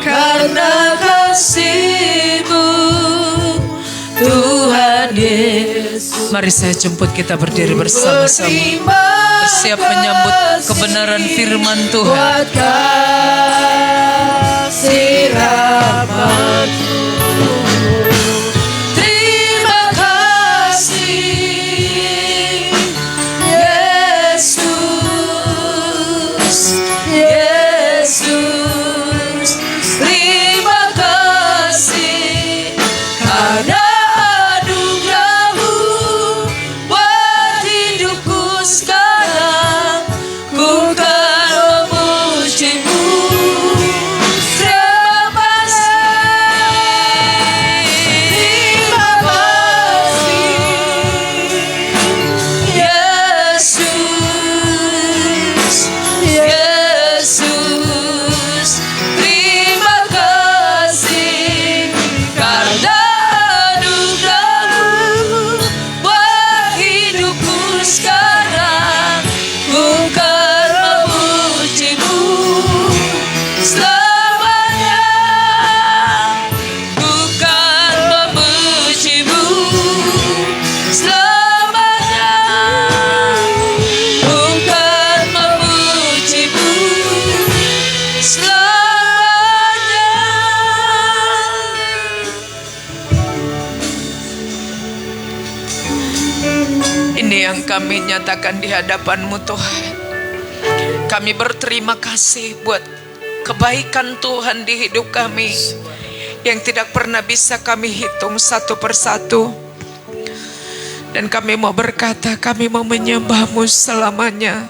karena kasih-Mu, Tuhan Yesus. Mari saya jemput kita berdiri bersama-sama, bersiap menyambut kebenaran firman Tuhan. Buat kasih rahmat-Mu. Terima kasih Yesus, Yesus. Terima kasih karena anugerah-Mu buat hidupku sekarang. Ku kan memuji-Mu yang kami nyatakan di hadapan-Mu Tuhan. Kami berterima kasih buat kebaikan Tuhan di hidup kami yang tidak pernah bisa kami hitung satu persatu. Dan kami mau berkata, kami mau menyembah-Mu selamanya,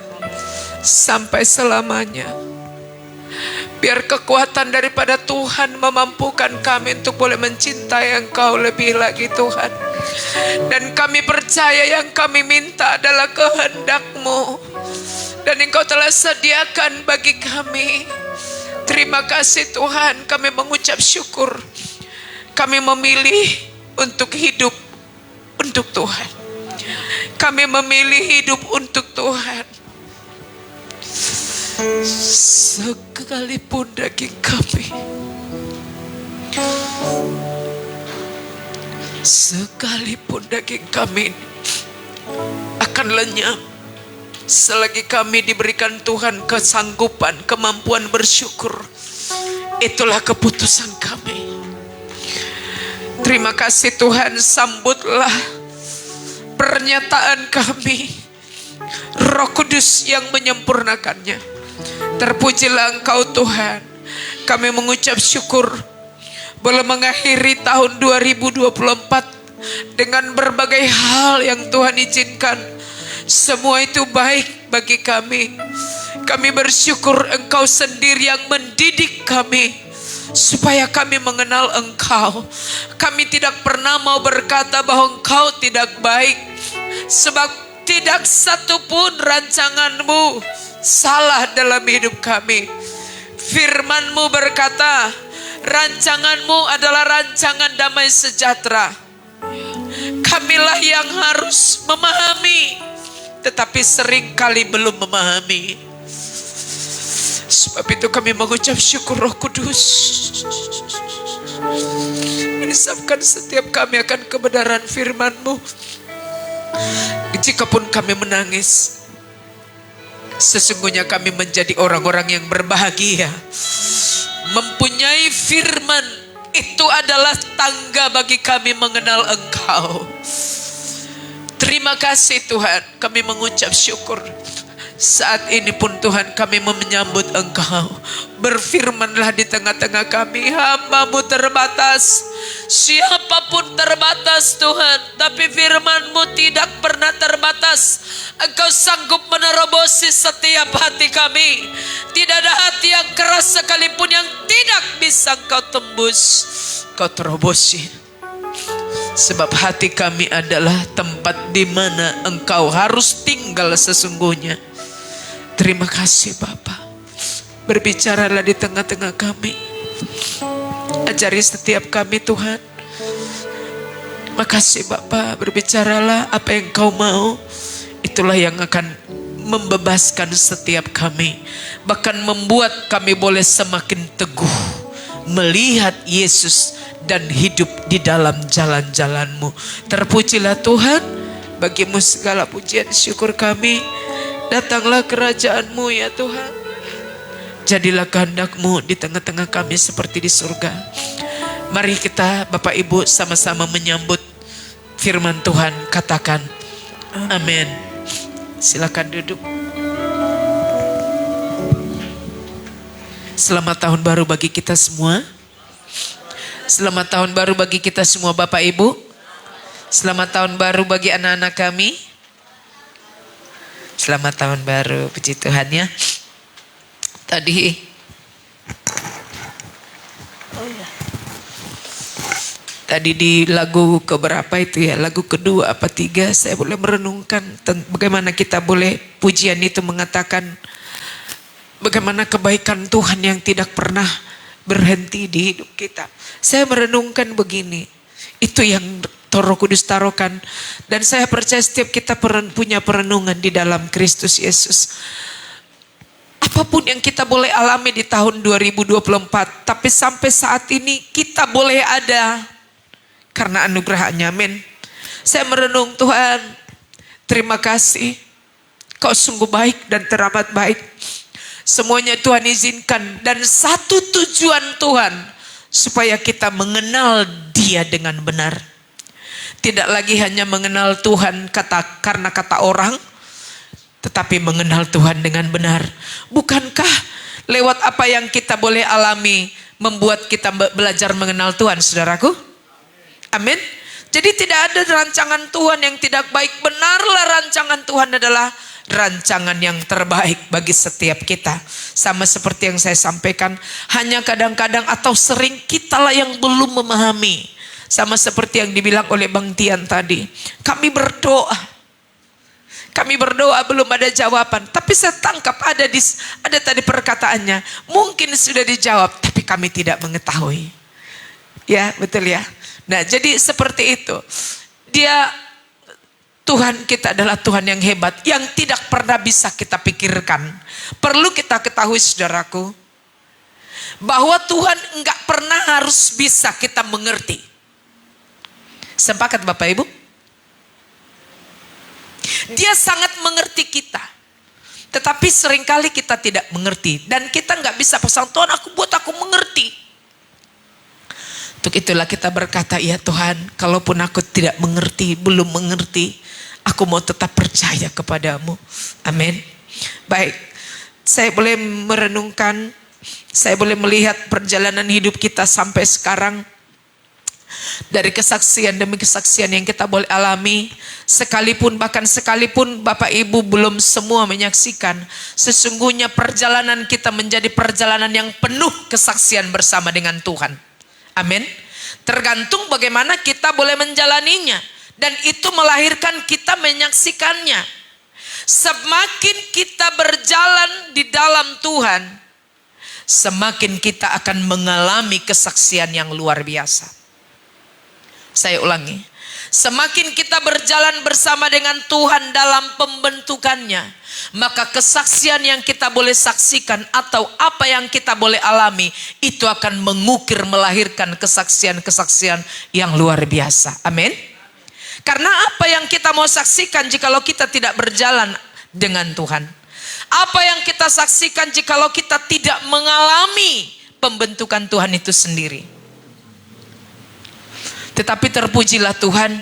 sampai selamanya. Biar kekuatan daripada Tuhan memampukan kami untuk boleh mencintai Engkau lebih lagi Tuhan. Dan kami percaya yang kami minta adalah kehendak-Mu, dan Engkau telah sediakan bagi kami. Terima kasih Tuhan, kami mengucap syukur. Kami memilih untuk hidup untuk Tuhan. Kami memilih hidup untuk Tuhan. Sekalipun daging kami, sekalipun daging kami akan lenyap, selagi kami diberikan Tuhan kesanggupan, kemampuan bersyukur, Itulah keputusan kami. Terima kasih Tuhan, sambutlah pernyataan kami. Roh Kudus yang menyempurnakannya. Terpujilah Engkau Tuhan. Kami mengucap syukur boleh mengakhiri tahun 2024 dengan berbagai hal yang Tuhan izinkan. Semua itu baik bagi kami. Kami bersyukur Engkau sendiri yang mendidik kami supaya kami mengenal Engkau. Kami tidak pernah mau berkata bahwa Engkau tidak baik, sebab tidak satupun rancangan-Mu salah dalam hidup kami. Firman-Mu berkata, rancangan-Mu adalah rancangan damai sejahtera. Kamilah yang harus memahami, tetapi seringkali belum memahami. Sebab itu kami mengucap syukur Roh Kudus. Menisapkan setiap kami akan kebenaran firman-Mu. Jikapun kami menangis, sesungguhnya kami menjadi orang-orang yang berbahagia. Mempunyai firman itu adalah tangga bagi kami mengenal Engkau. Terima kasih Tuhan, kami mengucap syukur. Saat ini pun Tuhan kami menyambut Engkau. Berfirmanlah di tengah-tengah kami. Hamba-Mu terbatas, siapapun terbatas Tuhan, tapi firman-Mu tidak pernah terbatas. Engkau sanggup menerobosi setiap hati kami. Tidak ada hati yang keras sekalipun yang tidak bisa Engkau tembus, Engkau terobosi. Sebab hati kami adalah tempat di mana Engkau harus tinggal sesungguhnya. Terima kasih Bapa. Berbicaralah di tengah-tengah kami. Ajari setiap kami Tuhan. Makasih Bapa, berbicaralah apa yang Kau mau. Itulah yang akan membebaskan setiap kami. Bahkan membuat kami boleh semakin teguh melihat Yesus dan hidup di dalam jalan-jalan-Mu. Terpujilah Tuhan. Bagimu segala pujian syukur kami. Datanglah kerajaan-Mu ya Tuhan. Jadilah kehendak-Mu di tengah-tengah kami seperti di surga. Mari kita Bapak Ibu sama-sama menyambut firman Tuhan. Katakan amin. Silakan duduk. Selamat tahun baru bagi kita semua. Selamat tahun baru bagi kita semua Bapak Ibu. Selamat tahun baru bagi anak-anak kami. Selamat tahun baru, puji Tuhan ya. Tadi di lagu keberapa itu ya, lagu kedua apa tiga, saya boleh merenungkan bagaimana kita boleh pujian itu mengatakan bagaimana kebaikan Tuhan yang tidak pernah berhenti di hidup kita. Saya merenungkan begini, itu yang Roh Kudus taruhkan, dan saya percaya setiap kita punya perenungan di dalam Kristus Yesus. Apapun yang kita boleh alami di tahun 2024, tapi sampai saat ini kita boleh ada karena anugerah-Nya. Amin. Saya merenung, Tuhan, terima kasih. Kau sungguh baik dan teramat baik. Semuanya Tuhan izinkan, dan satu tujuan Tuhan, supaya kita mengenal Dia dengan benar. Tidak lagi hanya mengenal Tuhan karena kata orang, tetapi mengenal Tuhan dengan benar. Bukankah lewat apa yang kita boleh alami membuat kita belajar mengenal Tuhan, saudaraku? Amin. Jadi tidak ada rancangan Tuhan yang tidak baik. Benarlah rancangan Tuhan adalah rancangan yang terbaik bagi setiap kita. Sama seperti yang saya sampaikan, hanya kadang-kadang atau sering kitalah yang belum memahami. Sama seperti yang dibilang oleh Bang Tian tadi. Kami berdoa belum ada jawaban. Tapi saya tangkap ada tadi perkataannya. Mungkin sudah dijawab, tapi kami tidak mengetahui. Ya, betul ya. Nah, jadi seperti itu. Tuhan kita adalah Tuhan yang hebat, yang tidak pernah bisa kita pikirkan. Perlu kita ketahui, saudaraku, bahwa Tuhan enggak pernah harus bisa kita mengerti. Sepakat Bapak Ibu? Dia sangat mengerti kita. Tetapi seringkali kita tidak mengerti. Dan kita nggak bisa pasang, Tuhan buat aku mengerti. Untuk itulah kita berkata, ya Tuhan, kalaupun aku tidak mengerti, belum mengerti, aku mau tetap percaya kepadamu. Amin. Baik, saya boleh merenungkan, saya boleh melihat perjalanan hidup kita sampai sekarang. Dari kesaksian demi kesaksian yang kita boleh alami, bahkan sekalipun Bapak Ibu belum semua menyaksikan, sesungguhnya perjalanan kita menjadi perjalanan yang penuh kesaksian bersama dengan Tuhan. Amin. Tergantung bagaimana kita boleh menjalaninya, dan itu melahirkan kita menyaksikannya. Semakin kita berjalan di dalam Tuhan, semakin kita akan mengalami kesaksian yang luar biasa. Saya ulangi, semakin kita berjalan bersama dengan Tuhan dalam pembentukannya, maka kesaksian yang kita boleh saksikan atau apa yang kita boleh alami, itu akan mengukir melahirkan kesaksian-kesaksian yang luar biasa. Amin. Karena apa yang kita mau saksikan jikalau kita tidak berjalan dengan Tuhan? Apa yang kita saksikan jikalau kita tidak mengalami pembentukan Tuhan itu sendiri? Tetapi terpujilah Tuhan,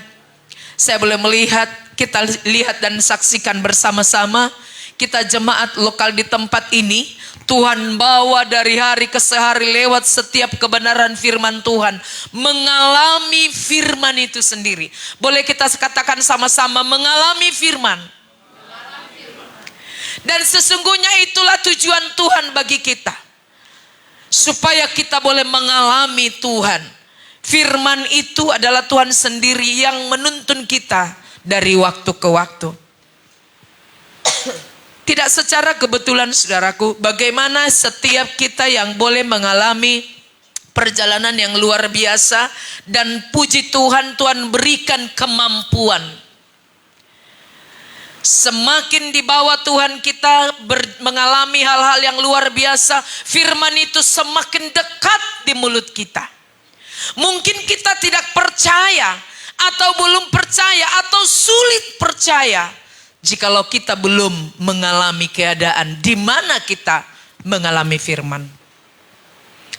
saya boleh melihat, kita lihat dan saksikan bersama-sama, kita jemaat lokal di tempat ini, Tuhan bawa dari hari ke hari lewat setiap kebenaran firman Tuhan, mengalami firman itu sendiri. Boleh kita katakan sama-sama, mengalami firman. Dan sesungguhnya itulah tujuan Tuhan bagi kita, supaya kita boleh mengalami Tuhan. Firman itu adalah Tuhan sendiri yang menuntun kita dari waktu ke waktu. Tidak secara kebetulan saudaraku, bagaimana setiap kita yang boleh mengalami perjalanan yang luar biasa, dan puji Tuhan, Tuhan berikan kemampuan. Semakin di bawah Tuhan kita mengalami hal-hal yang luar biasa, firman itu semakin dekat di mulut kita. Mungkin kita tidak percaya, atau belum percaya, atau sulit percaya, jikalau kita belum mengalami keadaan di mana kita mengalami firman.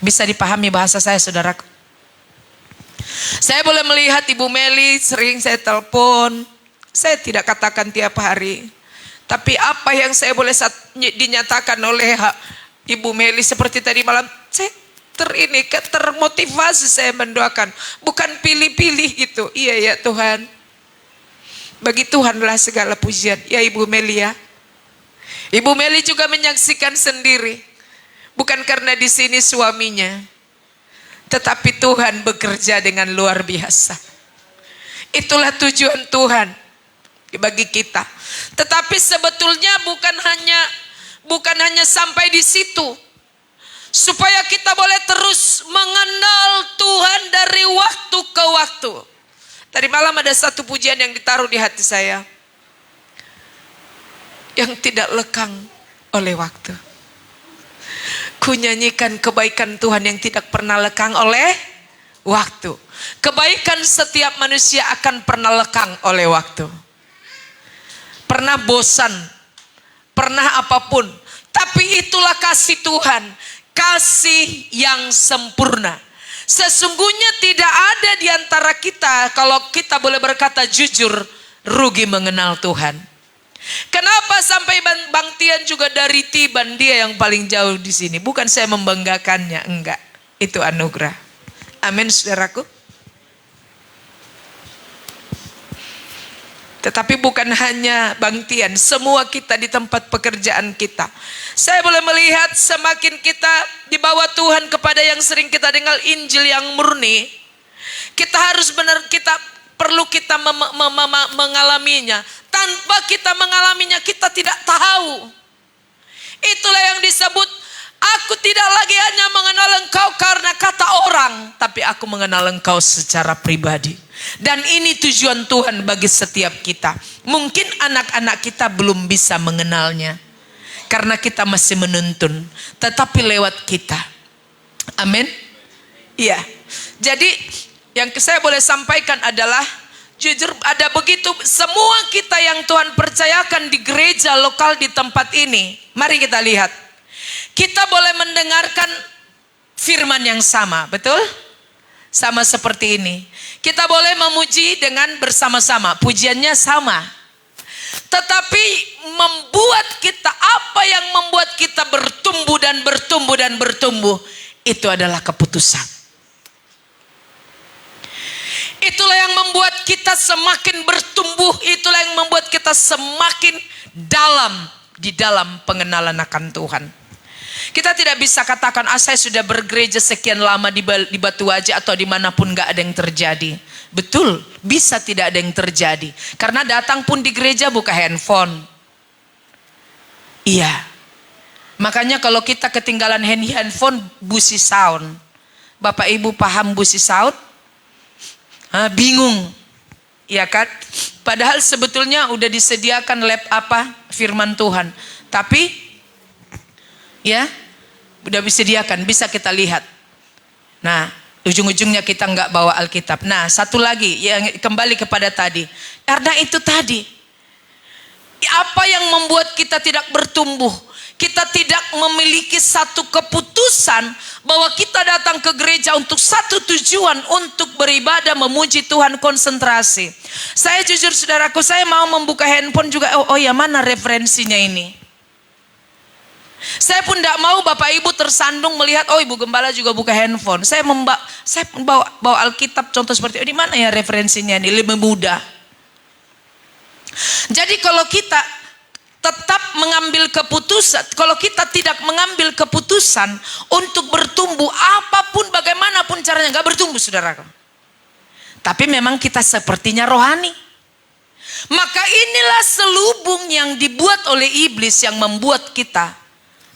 Bisa dipahami bahasa saya, saudaraku? Saya boleh melihat Ibu Meli, sering saya telepon. Saya tidak katakan tiap hari, tapi apa yang saya boleh dinyatakan oleh Ibu Meli seperti tadi malam, saya termotivasi, saya mendoakan, bukan pilih-pilih gitu. Iya ya Tuhan, bagi Tuhanlah segala pujian. Ya Ibu Meli ya, Ibu Meli juga menyaksikan sendiri, bukan karena di sini suaminya, tetapi Tuhan bekerja dengan luar biasa. Itulah tujuan Tuhan bagi kita. Tetapi sebetulnya bukan hanya sampai di situ. Supaya kita boleh terus mengenal Tuhan dari waktu ke waktu. Tadi malam ada satu pujian yang ditaruh di hati saya, yang tidak lekang oleh waktu. Ku nyanyikan kebaikan Tuhan yang tidak pernah lekang oleh waktu. Kebaikan setiap manusia akan pernah lekang oleh waktu. Pernah bosan, pernah apapun. Tapi itulah kasih Tuhan. Kasih yang sempurna. Sesungguhnya tidak ada di antara kita, kalau kita boleh berkata jujur, rugi mengenal Tuhan. Kenapa sampai Bang Tian juga dari Tiban, dia yang paling jauh di sini? Bukan saya membanggakannya, enggak. Itu anugerah. Amin, saudaraku. Tetapi bukan hanya Bang Tian, semua kita di tempat pekerjaan kita. Saya boleh melihat semakin kita dibawa Tuhan kepada yang sering kita dengar Injil yang murni, kita harus perlu mengalaminya. Tanpa kita mengalaminya, kita tidak tahu. Itulah yang disebut, aku tidak lagi hanya mengenal engkau karena kata orang, tapi aku mengenal engkau secara pribadi. Dan ini tujuan Tuhan bagi setiap kita. Mungkin anak-anak kita belum bisa mengenalnya, karena kita masih menuntun, tetapi lewat kita. Amin. Iya. Jadi yang saya boleh sampaikan adalah Jujur ada begitu, semua kita yang Tuhan percayakan di gereja lokal di tempat ini, mari kita lihat. Kita boleh mendengarkan firman yang sama, betul? Sama seperti ini. Kita boleh memuji dengan bersama-sama, pujiannya sama. Tetapi membuat kita, apa yang membuat kita bertumbuh dan bertumbuh dan bertumbuh, itu adalah keputusan. Itulah yang membuat kita semakin bertumbuh. Itulah yang membuat kita semakin dalam di dalam pengenalan akan Tuhan. Kita tidak bisa katakan, saya sudah bergereja sekian lama di Batu Aji atau dimanapun gak ada yang terjadi. Betul, bisa tidak ada yang terjadi. Karena datang pun di gereja buka handphone. Iya. Makanya kalau kita ketinggalan handphone, busi sound. Bapak Ibu paham busi sound? Bingung, ya kan? Padahal sebetulnya udah disediakan lab firman Tuhan, tapi ya udah disediakan, bisa kita lihat. Nah, ujung-ujungnya kita nggak bawa Alkitab. Nah, satu lagi yang kembali kepada tadi, karena itu tadi, apa yang membuat kita tidak bertumbuh? Kita tidak memiliki satu keputusan bahwa kita datang ke gereja untuk satu tujuan, untuk beribadah, memuji Tuhan, konsentrasi. Saya jujur saudaraku, saya mau membuka handphone juga, oh ya mana referensinya ini. Saya pun tidak mau Bapak Ibu tersandung melihat, oh Ibu Gembala juga buka handphone. Saya bawa Alkitab contoh seperti ini, di mana ya referensinya ini, lebih mudah. Jadi kalau kita tetap mengambil keputusan, kalau kita tidak mengambil keputusan untuk bertumbuh, apapun bagaimanapun caranya nggak bertumbuh saudara. Tapi memang kita sepertinya rohani. Maka inilah selubung yang dibuat oleh iblis yang membuat kita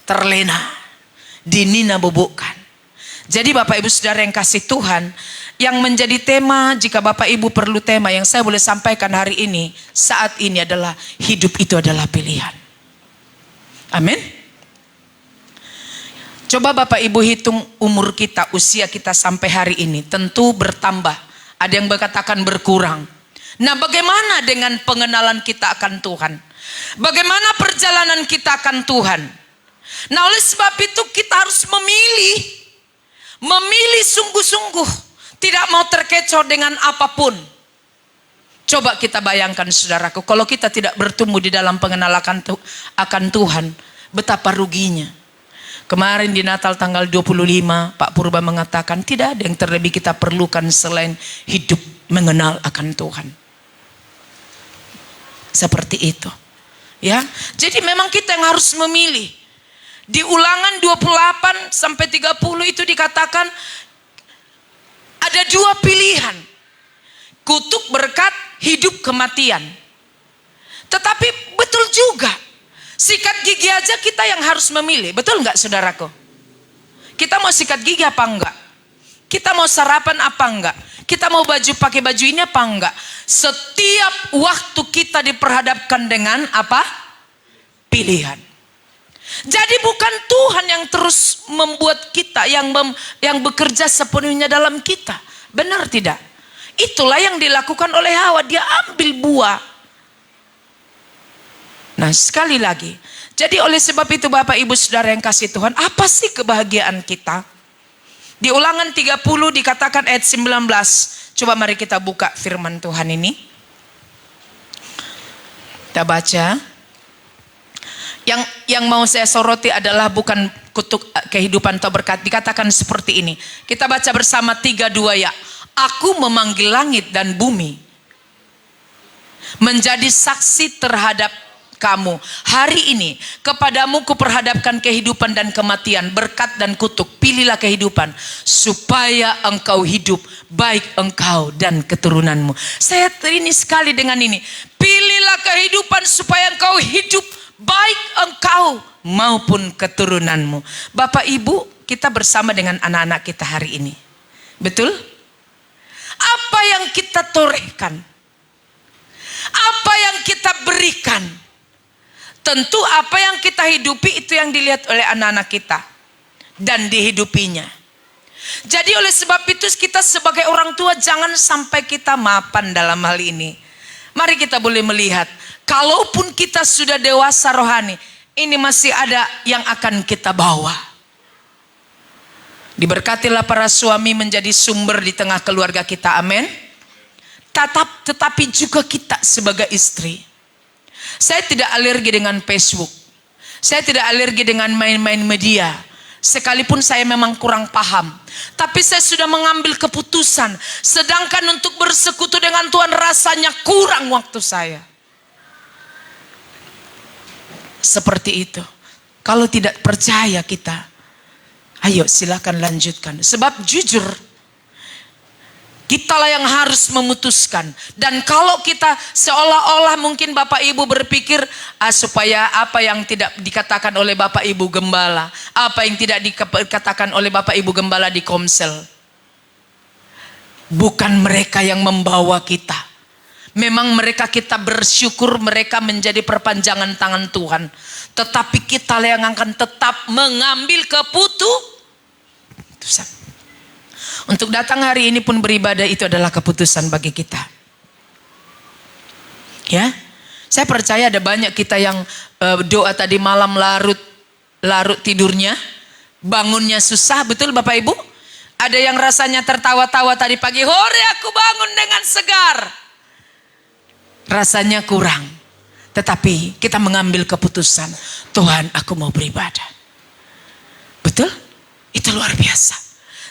terlena, dinina-bobokkan. Jadi Bapak Ibu Saudara yang kasih Tuhan, yang menjadi tema, jika Bapak Ibu perlu tema yang saya boleh sampaikan hari ini, saat ini adalah hidup itu adalah pilihan. Amin. Coba Bapak Ibu hitung umur kita, usia kita sampai hari ini, tentu bertambah. Ada yang berkatakan berkurang. Nah, bagaimana dengan pengenalan kita akan Tuhan? Bagaimana perjalanan kita akan Tuhan? Nah, oleh sebab itu kita harus memilih sungguh-sungguh, tidak mau terkecoh dengan apapun. Coba kita bayangkan saudaraku, kalau kita tidak bertumbuh di dalam pengenalan akan Tuhan, betapa ruginya. Kemarin di Natal tanggal 25, Pak Purba mengatakan tidak ada yang terlebih kita perlukan selain hidup mengenal akan Tuhan. Seperti itu. Ya, jadi memang kita yang harus memilih. Di Ulangan 28 sampai 30 itu dikatakan ada dua pilihan. Kutuk berkat, hidup kematian. Tetapi betul juga, sikat gigi aja kita yang harus memilih. Betul nggak saudaraku? Kita mau sikat gigi apa enggak? Kita mau sarapan apa enggak? Kita mau pakai baju ini apa enggak? Setiap waktu kita diperhadapkan dengan apa? Pilihan. Jadi bukan Tuhan yang terus membuat kita, yang bekerja sepenuhnya dalam kita. Benar tidak? Itulah yang dilakukan oleh Hawa. Dia ambil buah. Nah, sekali lagi. Jadi oleh sebab itu Bapak Ibu Saudara yang kasih Tuhan, apa sih kebahagiaan kita? Di Ulangan 30 dikatakan ayat 19. Coba mari kita buka firman Tuhan ini. Kita baca. Yang mau saya soroti adalah bukan kutuk kehidupan atau berkat. Dikatakan seperti ini. Kita baca bersama 3-2 ya. Aku memanggil langit dan bumi menjadi saksi terhadap kamu. Hari ini kepadamu kuperhadapkan kehidupan dan kematian, berkat dan kutuk. Pilihlah kehidupan supaya engkau hidup, baik engkau dan keturunanmu. Saya terini sekali dengan ini. Pilihlah kehidupan supaya engkau hidup, baik engkau maupun keturunanmu. Bapak Ibu, kita bersama dengan anak-anak kita hari ini. Betul? Apa yang kita torehkan? Apa yang kita berikan? Tentu apa yang kita hidupi itu yang dilihat oleh anak-anak kita dan dihidupinya. Jadi oleh sebab itu kita sebagai orang tua jangan sampai kita mapan dalam hal ini. Mari kita boleh melihat, kalaupun kita sudah dewasa rohani, ini masih ada yang akan kita bawa. Diberkatilah para suami menjadi sumber di tengah keluarga kita, amin. Tetapi juga kita sebagai istri. Saya tidak alergi dengan Facebook. Saya tidak alergi dengan main-main media. Sekalipun saya memang kurang paham. Tapi saya sudah mengambil keputusan. Sedangkan untuk bersekutu dengan Tuhan rasanya kurang waktu saya. Seperti itu. Kalau tidak percaya kita, ayo silakan lanjutkan. Sebab jujur, kitalah yang harus memutuskan. Dan kalau kita seolah-olah mungkin Bapak Ibu berpikir supaya apa yang tidak dikatakan oleh Bapak Ibu Gembala, apa yang tidak dikatakan oleh Bapak Ibu Gembala di Komsel. Bukan mereka yang membawa kita. Memang mereka kita bersyukur mereka menjadi perpanjangan tangan Tuhan. Tetapi kita yang akan tetap mengambil keputusan. Untuk datang hari ini pun beribadah itu adalah keputusan bagi kita. Ya, saya percaya ada banyak kita yang doa tadi malam larut tidurnya, bangunnya susah, betul Bapak Ibu? Ada yang rasanya tertawa-tawa tadi pagi, hore aku bangun dengan segar. Rasanya kurang, tetapi kita mengambil keputusan, Tuhan aku mau beribadah. Betul? Itu luar biasa.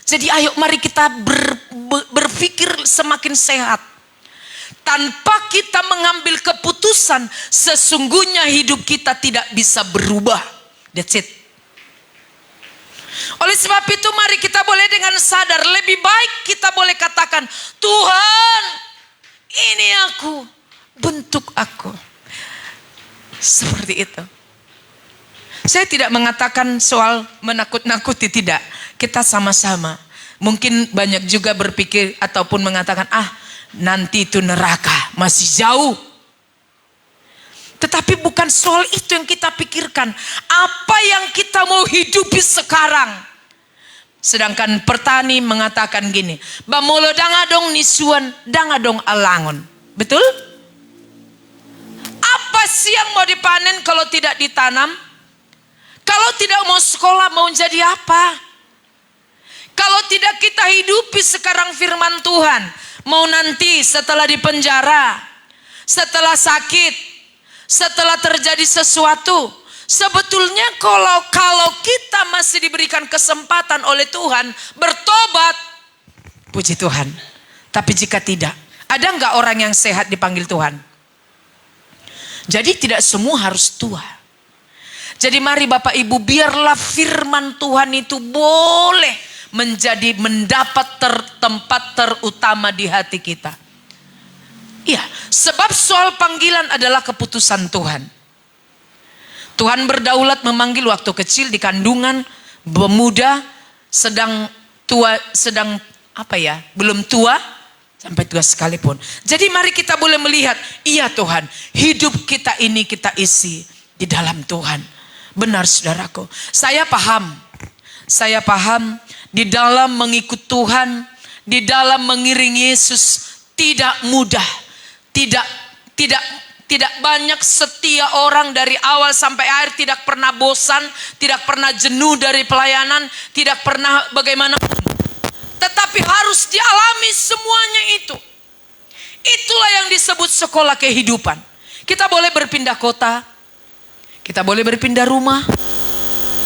Jadi ayo mari kita berpikir semakin sehat. Tanpa kita mengambil keputusan, sesungguhnya hidup kita tidak bisa berubah. That's it. Oleh sebab itu mari kita boleh dengan sadar, lebih baik kita boleh katakan, Tuhan ini aku, bentuk aku. Seperti itu. Saya tidak mengatakan soal menakut-nakuti, tidak. Kita sama-sama. Mungkin banyak juga berpikir ataupun mengatakan, nanti itu neraka, masih jauh. Tetapi bukan soal itu yang kita pikirkan. Apa yang kita mau hidupi sekarang. Sedangkan petani mengatakan gini, bamolo dangadong nisuan, dangadong alangon. Betul? Apa sih yang mau dipanen kalau tidak ditanam? Kalau tidak mau sekolah mau jadi apa? Kalau tidak kita hidupi sekarang firman Tuhan, mau nanti setelah dipenjara, setelah sakit, setelah terjadi sesuatu, sebetulnya kalau kita masih diberikan kesempatan oleh Tuhan bertobat, puji Tuhan. Tapi jika tidak, ada nggak orang yang sehat dipanggil Tuhan? Jadi tidak semua harus tua. Jadi mari Bapak Ibu, biarlah firman Tuhan itu boleh mendapat tempat terutama di hati kita. Iya, sebab soal panggilan adalah keputusan Tuhan. Tuhan berdaulat memanggil waktu kecil di kandungan, pemuda, belum tua, sampai tua sekalipun. Jadi mari kita boleh melihat, iya Tuhan, hidup kita ini kita isi di dalam Tuhan. Benar saudaraku, saya paham di dalam mengikut Tuhan, di dalam mengiring Yesus tidak mudah. Tidak banyak setia orang dari awal sampai akhir, tidak pernah bosan, tidak pernah jenuh dari pelayanan, tidak pernah bagaimanapun. Tetapi harus dialami semuanya itu. Itulah yang disebut sekolah kehidupan. Kita boleh berpindah kota, kita boleh berpindah rumah,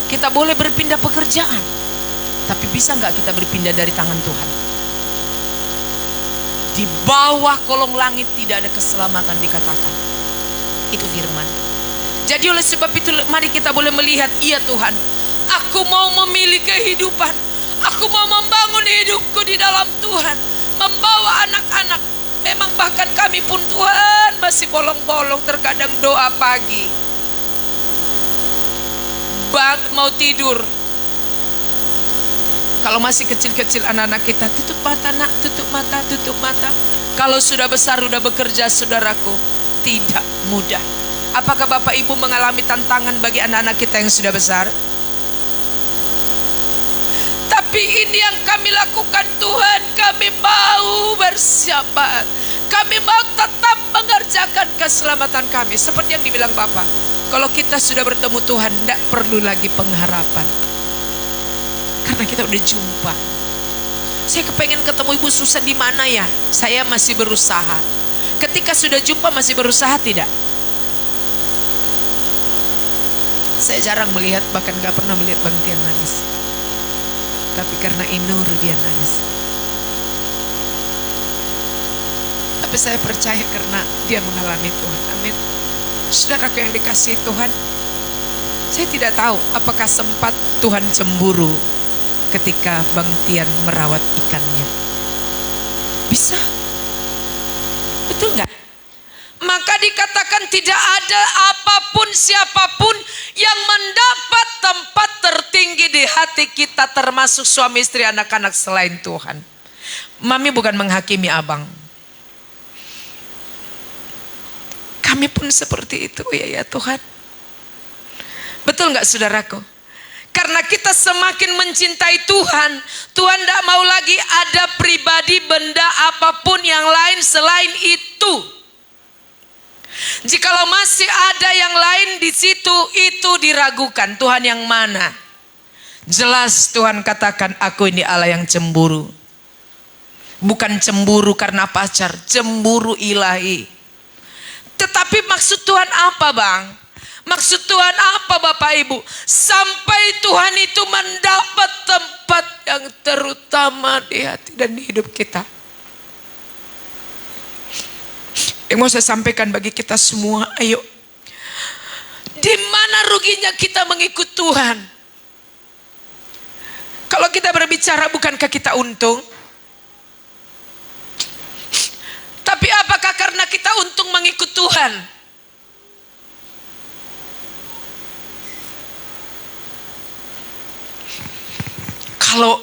kita boleh berpindah pekerjaan. Tapi bisa nggak kita berpindah dari tangan Tuhan? Di bawah kolong langit tidak ada keselamatan dikatakan. Itu firman. Jadi oleh sebab itu mari kita boleh melihat, iya Tuhan, aku mau memilih kehidupan. Aku mau membangun hidupku di dalam Tuhan. Membawa anak-anak. Memang bahkan kami pun Tuhan masih bolong-bolong terkadang doa pagi. Mau tidur. Kalau masih kecil-kecil anak-anak kita, tutup mata nak, tutup mata, tutup mata. Kalau sudah besar, sudah bekerja saudaraku, tidak mudah. Apakah Bapak Ibu mengalami tantangan bagi anak-anak kita yang sudah besar? Tapi Tapi ini yang kami lakukan Tuhan, kami mau bersabar. Kami mau tetap mengerjakan keselamatan kami. Seperti yang dibilang Bapak, kalau kita sudah bertemu Tuhan, tidak perlu lagi pengharapan. Karena kita udah jumpa. Saya kepengen ketemu Ibu Susan di mana ya? Saya masih berusaha. Ketika sudah jumpa masih berusaha tidak? Saya jarang melihat, bahkan gak pernah melihat Bang Tian nangis. Tapi karena Inur dia nangis. Tapi saya percaya karena dia mengalami Tuhan. Amin. Saudaraku yang dikasihi Tuhan, saya tidak tahu apakah sempat Tuhan cemburu ketika Bang Tian merawat ikannya. Bisa? Betul nggak? Maka dikatakan tidak ada apapun siapapun yang mendapat tempat tertinggi di hati kita, termasuk suami istri anak-anak selain Tuhan. Mami bukan menghakimi abang. Kami pun seperti itu ya Tuhan. Betul nggak saudaraku? Karena kita semakin mencintai Tuhan, Tuhan tidak mau lagi ada pribadi, benda apapun yang lain selain itu. Jikalau masih ada yang lain di situ, itu diragukan. Tuhan yang mana? Jelas Tuhan katakan, aku ini Allah yang cemburu. Bukan cemburu karena pacar, cemburu ilahi. Tetapi maksud Tuhan apa Bang? Maksud Tuhan apa Bapak Ibu? Sampai Tuhan itu mendapat tempat yang terutama di hati dan di hidup kita. Yang mau saya sampaikan bagi kita semua, ayo. Di mana ruginya kita mengikut Tuhan? Kalau kita berbicara, bukankah kita untung? Tapi apakah karena kita untung mengikut Tuhan? Kalau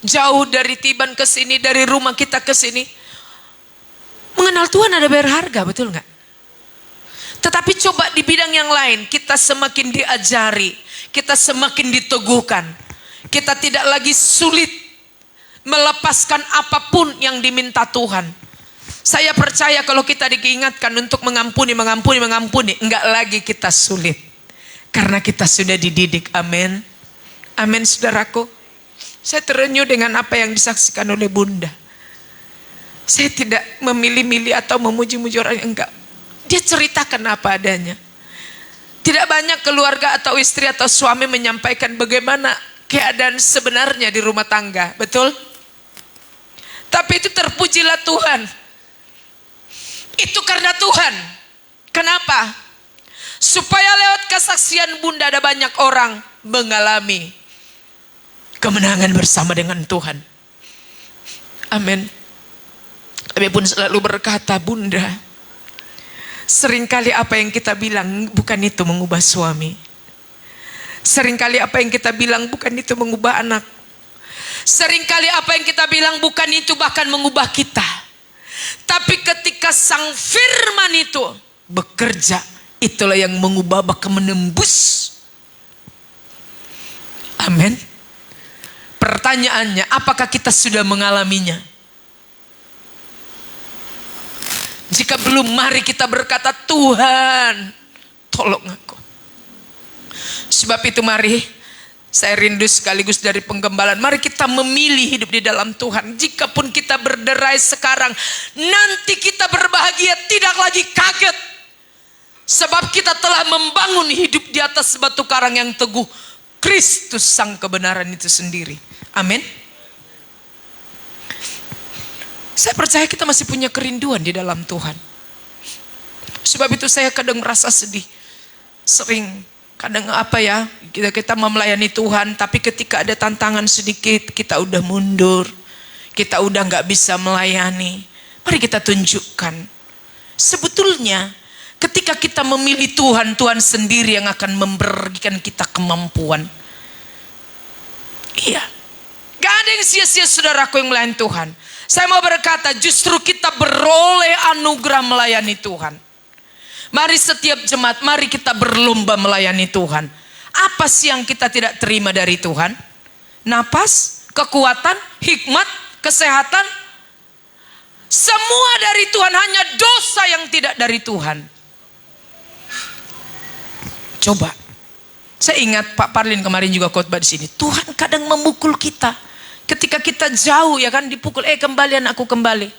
jauh dari Tiban ke sini, dari rumah kita ke sini, mengenal Tuhan ada berharga, betul nggak? Tetapi coba di bidang yang lain, kita semakin diajari, kita semakin diteguhkan, kita tidak lagi sulit melepaskan apapun yang diminta Tuhan. Saya percaya kalau kita diingatkan untuk mengampuni, enggak lagi kita sulit, karena kita sudah dididik. Amin, amin saudaraku. Saya terenyuh dengan apa yang disaksikan oleh Bunda. Saya tidak memilih-milih atau memuji-muji orang, enggak. Dia ceritakan apa adanya. Tidak banyak keluarga atau istri atau suami menyampaikan bagaimana keadaan sebenarnya di rumah tangga, betul? Tapi itu terpujilah Tuhan. Itu karena Tuhan. Kenapa? Supaya lewat kesaksian Bunda ada banyak orang mengalami kemenangan bersama dengan Tuhan. Amin. Kami pun selalu berkata, Bunda, seringkali apa yang kita bilang bukan itu mengubah suami. Seringkali apa yang kita bilang bukan itu mengubah anak. Seringkali apa yang kita bilang bukan itu bahkan mengubah kita. Tapi ketika Sang Firman itu bekerja, itulah yang mengubah, bahkan menembus. Amin. Pertanyaannya, apakah kita sudah mengalaminya? Jika belum, mari kita berkata, Tuhan, tolong aku. Sebab itu mari, saya rindu sekaligus dari penggembalaan, mari kita memilih hidup di dalam Tuhan. Jikapun kita berderai sekarang, nanti kita berbahagia, tidak lagi kaget. Sebab kita telah membangun hidup di atas batu karang yang teguh, Kristus sang kebenaran itu sendiri. Amin. Saya percaya kita masih punya kerinduan di dalam Tuhan. Sebab itu saya kadang merasa sedih. Sering kadang kita mau melayani Tuhan, tapi ketika ada tantangan sedikit kita udah mundur, kita udah gak bisa melayani. Mari kita tunjukkan, sebetulnya ketika kita memilih Tuhan, Tuhan sendiri yang akan memberikan kita kemampuan. Iya, gak ada yang sia-sia saudaraku yang melayani Tuhan. Saya mau berkata, justru kita beroleh anugerah melayani Tuhan. Mari setiap jemaat, mari kita berlomba melayani Tuhan. Apa sih yang kita tidak terima dari Tuhan? napas, kekuatan, hikmat, kesehatan. Semua dari Tuhan, hanya dosa yang tidak dari Tuhan. Coba, saya ingat Pak Parlin kemarin juga khotbah di sini. Tuhan kadang memukul kita. Ketika kita jauh ya kan, dipukul, kembali anakku kembali.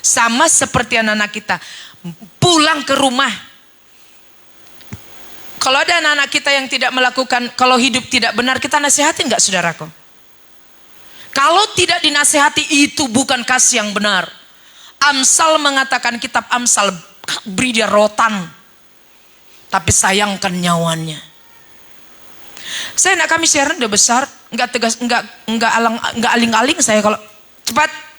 Sama seperti anak-anak kita. Pulang ke rumah. Kalau ada anak-anak kita yang tidak melakukan, kalau hidup tidak benar, kita nasihatin gak saudaraku? Kalau tidak dinasihati, itu bukan kasih yang benar. Amsal mengatakan, kitab Amsal, beri dia rotan, tapi sayangkan nyawanya. Saya nak kami siaran udah besar, nggak tegas, nggak aling-aling saya kalau cepat.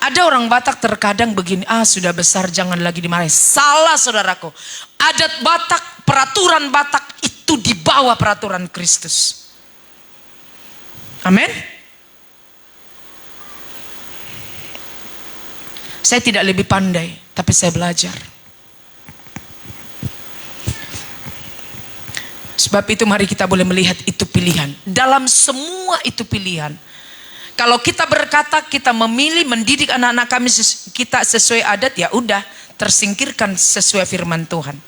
Ada orang Batak terkadang begini, sudah besar jangan lagi dimarahi. Salah saudaraku. Adat Batak, peraturan Batak itu di bawah peraturan Kristus. Amin. Saya tidak lebih pandai, tapi saya belajar. Sebab itu mari kita boleh melihat itu pilihan. Dalam semua itu pilihan. Kalau kita berkata kita memilih mendidik anak-anak kami kita sesuai adat, ya udah, tersingkirkan sesuai firman Tuhan.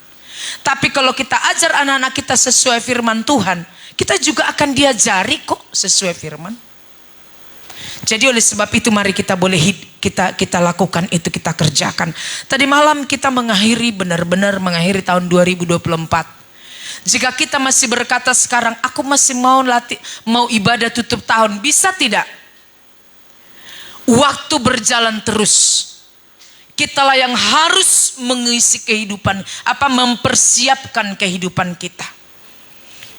Tapi kalau kita ajar anak-anak kita sesuai firman Tuhan, kita juga akan diajari kok sesuai firman. Jadi oleh sebab itu mari kita boleh kita lakukan itu, kita kerjakan. Tadi malam kita benar-benar mengakhiri tahun 2024. Jika kita masih berkata sekarang, aku masih mau ibadah tutup tahun, bisa tidak? Waktu berjalan terus. Kitalah yang harus mengisi kehidupan, mempersiapkan kehidupan kita.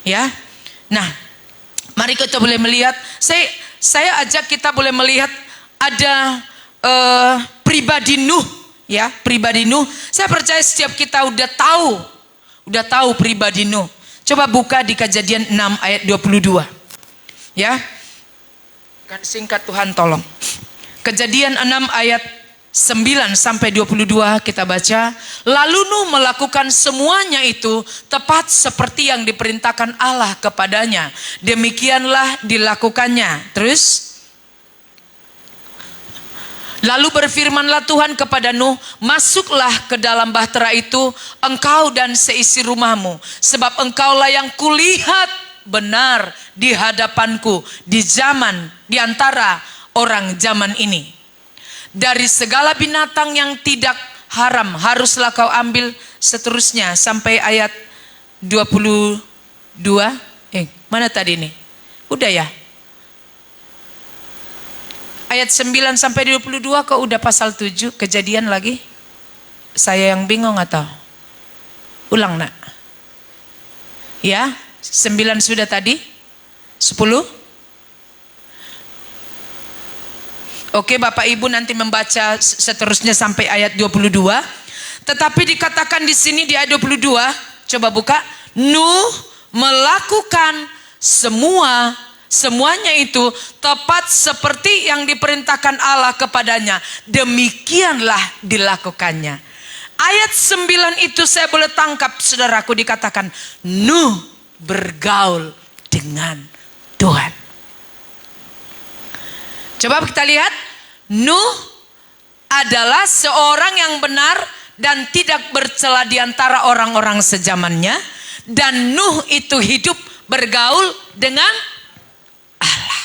Ya. Nah, mari kita boleh melihat, saya ajak kita boleh melihat ada pribadi Nuh, ya, pribadi Nuh. Saya percaya setiap kita udah tahu pribadi Nuh. Coba buka di Kejadian 6 ayat 22. Ya. Kan singkat Tuhan tolong. Kejadian 6 ayat 9 sampai 22 kita baca. Lalu Nuh melakukan semuanya itu tepat seperti yang diperintahkan Allah kepadanya. Demikianlah dilakukannya. Terus lalu berfirmanlah Tuhan kepada Nuh, masuklah ke dalam bahtera itu, engkau dan seisi rumahmu, sebab engkaulah yang kulihat benar di hadapanku di antara orang zaman ini. Dari segala binatang yang tidak haram haruslah kau ambil, seterusnya sampai ayat 22. Mana tadi nih? Udah ya? Ayat 9 sampai 22 kok udah pasal 7 Kejadian lagi? Saya yang bingung atau? Ulang nak. Ya, 9 sudah tadi? 10? Oke, Bapak Ibu nanti membaca seterusnya sampai ayat 22. Tetapi dikatakan di sini di ayat 22, coba buka. Nuh melakukan semuanya itu tepat seperti yang diperintahkan Allah kepadanya. Demikianlah dilakukannya. Ayat 9 itu saya boleh tangkap saudaraku, dikatakan Nuh bergaul dengan Tuhan. Coba kita lihat, Nuh adalah seorang yang benar dan tidak bercela di antara orang-orang sezamannya. Dan Nuh itu hidup bergaul dengan Allah.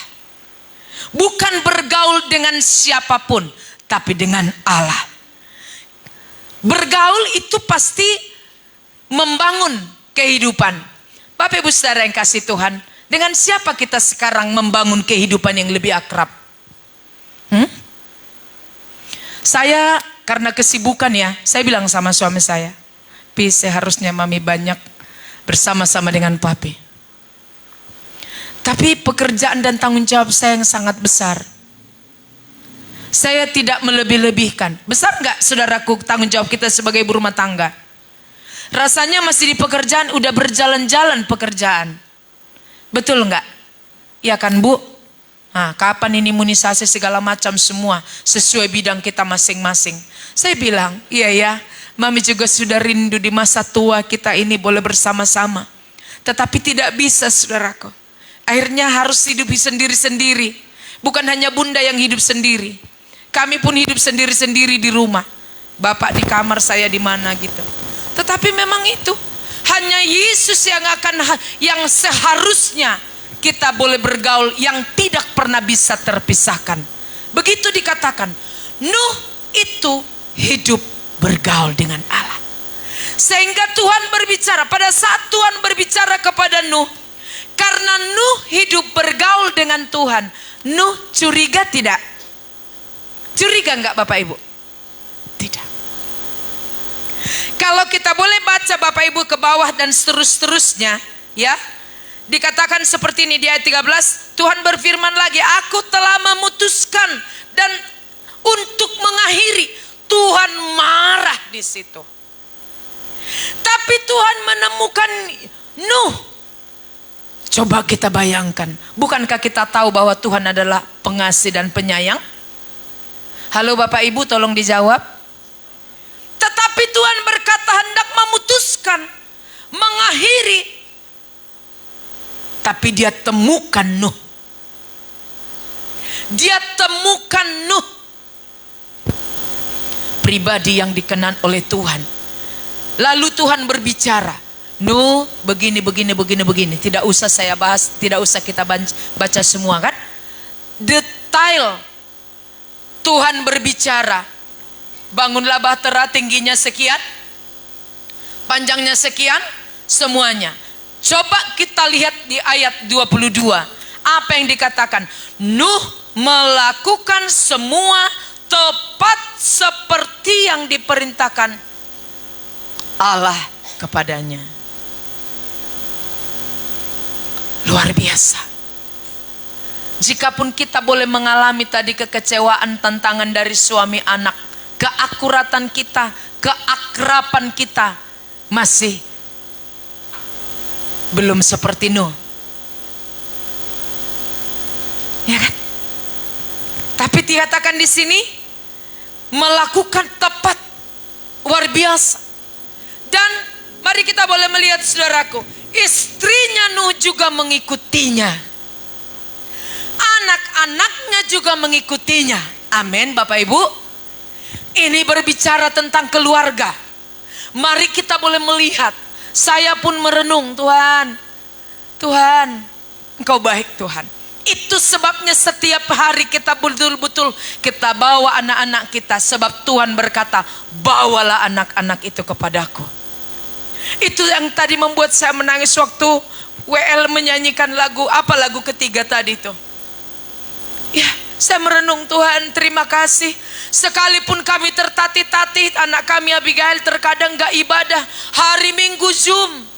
Bukan bergaul dengan siapapun, tapi dengan Allah. Bergaul itu pasti membangun kehidupan. Bapak Ibu Saudara yang kasih Tuhan, dengan siapa kita sekarang membangun kehidupan yang lebih akrab? Saya karena kesibukan ya, saya bilang sama suami saya, Pi, seharusnya mami banyak bersama-sama dengan papi. Tapi pekerjaan dan tanggung jawab saya yang sangat besar. Saya tidak melebih-lebihkan. Besar nggak saudaraku tanggung jawab kita sebagai ibu rumah tangga? Rasanya masih di pekerjaan, udah berjalan-jalan pekerjaan. Betul nggak? Ya kan Bu? Nah, kapan ini imunisasi segala macam semua sesuai bidang kita masing-masing. Saya bilang, iya ya, mami juga sudah rindu di masa tua kita ini boleh bersama-sama. Tetapi tidak bisa saudaraku. Akhirnya harus hidup sendiri-sendiri. Bukan hanya bunda yang hidup sendiri. Kami pun hidup sendiri-sendiri di rumah. Bapak di kamar, saya di mana gitu. Tetapi memang itu hanya Yesus yang seharusnya kita boleh bergaul, yang tidak pernah bisa terpisahkan. Begitu dikatakan, Nuh itu hidup bergaul dengan Allah. Sehingga Tuhan berbicara, pada saat Tuhan berbicara kepada Nuh, karena Nuh hidup bergaul dengan Tuhan, Nuh curiga tidak? Curiga enggak Bapak Ibu? Tidak. Kalau kita boleh baca Bapak Ibu ke bawah dan seterusnya, ya. Dikatakan seperti ini di ayat 13, Tuhan berfirman lagi, aku telah memutuskan dan untuk mengakhiri. Tuhan marah di situ. Tapi Tuhan menemukan Nuh. Coba kita bayangkan, bukankah kita tahu bahwa Tuhan adalah pengasih dan penyayang? Halo Bapak Ibu, tolong dijawab. Tetapi Tuhan berkata hendak memutuskan, mengakhiri. Tapi dia temukan Nuh. Dia temukan Nuh. Pribadi yang dikenan oleh Tuhan. Lalu Tuhan berbicara, Nuh begini. Tidak usah saya bahas, tidak usah kita baca semua kan. Detail Tuhan berbicara. Bangunlah bahtera, tingginya sekian, panjangnya sekian, semuanya. Coba kita lihat di ayat 22. Apa yang dikatakan? Nuh melakukan semua tepat seperti yang diperintahkan Allah kepadanya. Luar biasa. Jikapun kita boleh mengalami tadi kekecewaan, tantangan dari suami anak, keakuratan kita, keakraban kita masih belum seperti Nuh. Ya kan? Tapi dikatakan di sini melakukan tepat, luar biasa. Dan mari kita boleh melihat saudaraku, istrinya Nuh juga mengikutinya. Anak-anaknya juga mengikutinya. Amin Bapak Ibu. Ini berbicara tentang keluarga. Mari kita boleh melihat. Saya pun merenung, Tuhan, Engkau baik Tuhan. Itu sebabnya setiap hari kita betul-betul kita bawa anak-anak kita. Sebab Tuhan berkata, bawalah anak-anak itu kepadaku. Itu yang tadi membuat saya menangis waktu WL menyanyikan lagu, apa lagu ketiga tadi itu. Ya, saya merenung, Tuhan terima kasih. Sekalipun kami tertatih-tatih, anak kami Abigail terkadang gak ibadah, hari Minggu Zoom.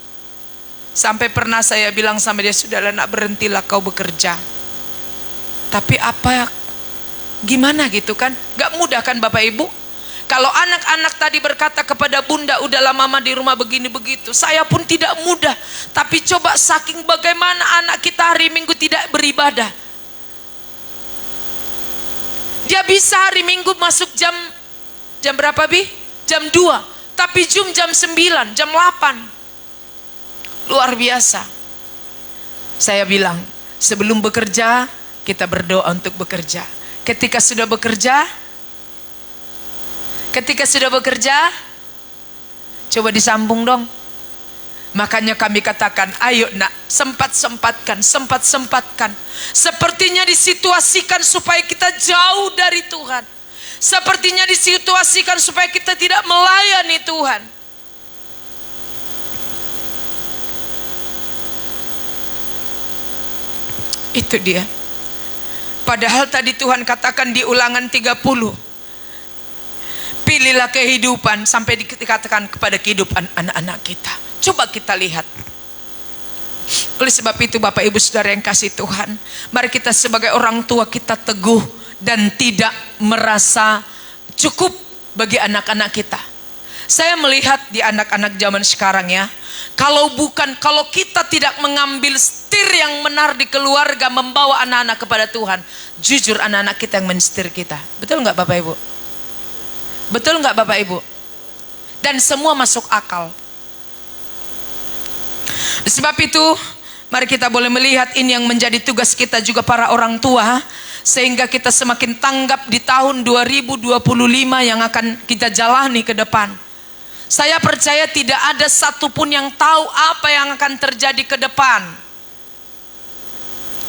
Sampai pernah saya bilang sama dia, sudahlah nak, berhentilah kau bekerja. Tapi gimana gitu kan, gak mudah kan Bapak Ibu. Kalau anak-anak tadi berkata kepada bunda, udahlah mama di rumah begini begitu, saya pun tidak mudah. Tapi coba saking bagaimana anak kita hari Minggu tidak beribadah. Dia bisa hari Minggu masuk jam berapa Bi? Jam 2. Tapi Zoom jam 9, jam 8. Luar biasa. Saya bilang, sebelum bekerja, kita berdoa untuk bekerja. Ketika sudah bekerja, coba disambung dong. Makanya kami katakan, ayo nak, sempat-sempatkan. Sepertinya disituasikan supaya kita jauh dari Tuhan. Sepertinya disituasikan supaya kita tidak melayani Tuhan. Itu dia. Padahal tadi Tuhan katakan di Ulangan 30, pilihlah kehidupan, sampai dikatakan kepada kehidupan anak-anak kita. Coba kita lihat. Oleh sebab itu Bapak Ibu Saudara yang kasih Tuhan, mari kita sebagai orang tua kita teguh dan tidak merasa cukup bagi anak-anak kita. Saya melihat di anak-anak zaman sekarang ya, kalau kita tidak mengambil setir yang benar di keluarga, membawa anak-anak kepada Tuhan, jujur anak-anak kita yang mensetir kita. Betul nggak Bapak Ibu? Betul nggak Bapak Ibu? Dan semua masuk akal. Sebab itu Mari kita boleh melihat ini yang menjadi tugas kita juga para orang tua, sehingga kita semakin tanggap di tahun 2025 yang akan kita jalani ke depan. Saya percaya tidak ada satupun yang tahu apa yang akan terjadi ke depan.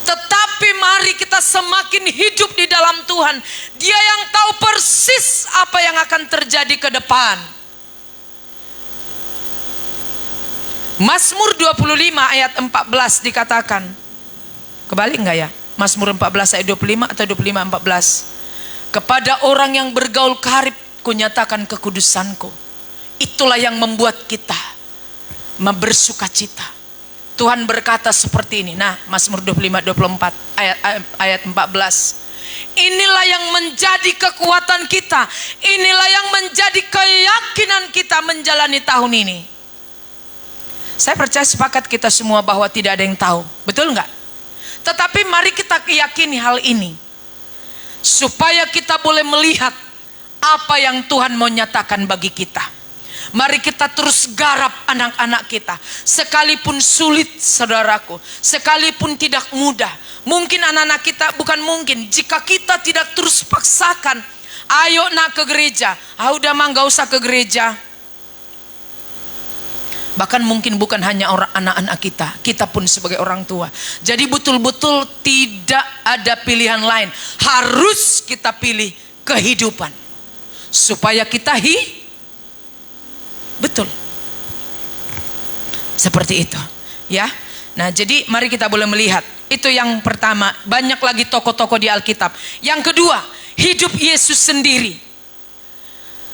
Tetapi mari kita semakin hidup di dalam Tuhan. Dia yang tahu persis apa yang akan terjadi ke depan. Mazmur 25 ayat 14 dikatakan. Kebalik enggak ya? Mazmur 14 ayat 25 atau 25 14. Kepada orang yang bergaul karib kunyatakan kekudusanku. Itulah yang membuat kita bersukacita. Tuhan berkata seperti ini. Nah, Mazmur 25 24 ayat 14. Inilah yang menjadi kekuatan kita. Inilah yang menjadi keyakinan kita menjalani tahun ini. Saya percaya sepakat kita semua bahwa tidak ada yang tahu. Betul enggak? Tetapi mari kita yakini hal ini. Supaya kita boleh melihat apa yang Tuhan mau nyatakan bagi kita. Mari kita terus garap anak-anak kita. Sekalipun sulit saudaraku. Sekalipun tidak mudah. Mungkin anak-anak kita, bukan mungkin. Jika kita tidak terus paksakan. Ayo nak ke gereja. Udah mah gak usah ke gereja. Bahkan mungkin bukan hanya orang anak-anak kita pun sebagai orang tua. Jadi betul-betul tidak ada pilihan lain. Harus kita pilih kehidupan supaya kita betul. Seperti itu, ya. Nah, jadi mari kita boleh melihat. Itu yang pertama, banyak lagi tokoh-tokoh di Alkitab. Yang kedua, hidup Yesus sendiri.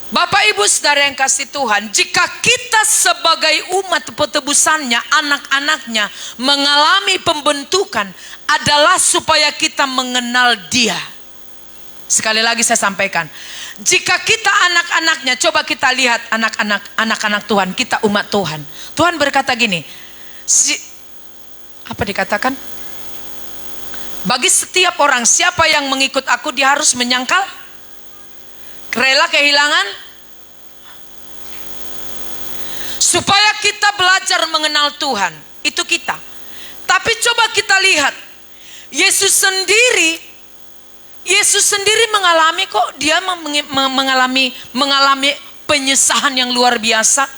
Bapak Ibu Saudara yang kasih Tuhan, jika kita sebagai umat petebusannya, anak-anaknya mengalami pembentukan adalah supaya kita mengenal Dia. Sekali lagi saya sampaikan, jika kita anak-anaknya, coba kita lihat anak-anak Tuhan, kita umat Tuhan. Tuhan berkata gini, apa dikatakan? Bagi setiap orang, siapa yang mengikut aku, dia harus menyangkal rela kehilangan, supaya kita belajar mengenal Tuhan. Itu kita. Tapi coba kita lihat, Yesus sendiri mengalami kok, dia mengalami penyesahan yang luar biasa.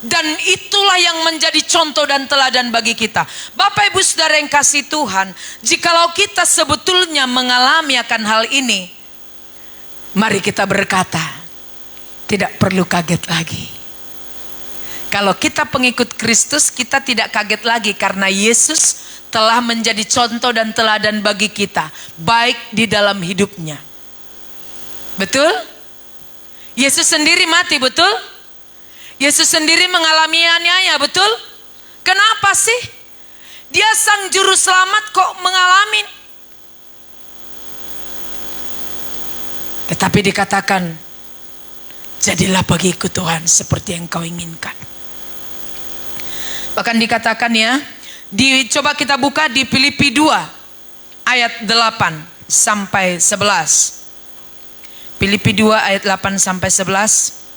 Dan itulah yang menjadi contoh dan teladan bagi kita. Bapak Ibu Saudara yang kasih Tuhan, jikalau kita sebetulnya mengalami akan hal ini, mari kita berkata, tidak perlu kaget lagi. Kalau kita pengikut Kristus, kita tidak kaget lagi karena Yesus telah menjadi contoh dan teladan bagi kita, baik di dalam hidupnya. Betul? Yesus sendiri mati, betul? Yesus sendiri mengalami aniaya, betul? Kenapa sih? Dia sang juru selamat kok mengalami. Tetapi dikatakan, jadilah bagiku Tuhan seperti yang kau inginkan. Bahkan dikatakan ya, coba kita buka di Filipi 2 ayat 8 sampai 11. Filipi 2 ayat 8 sampai 11.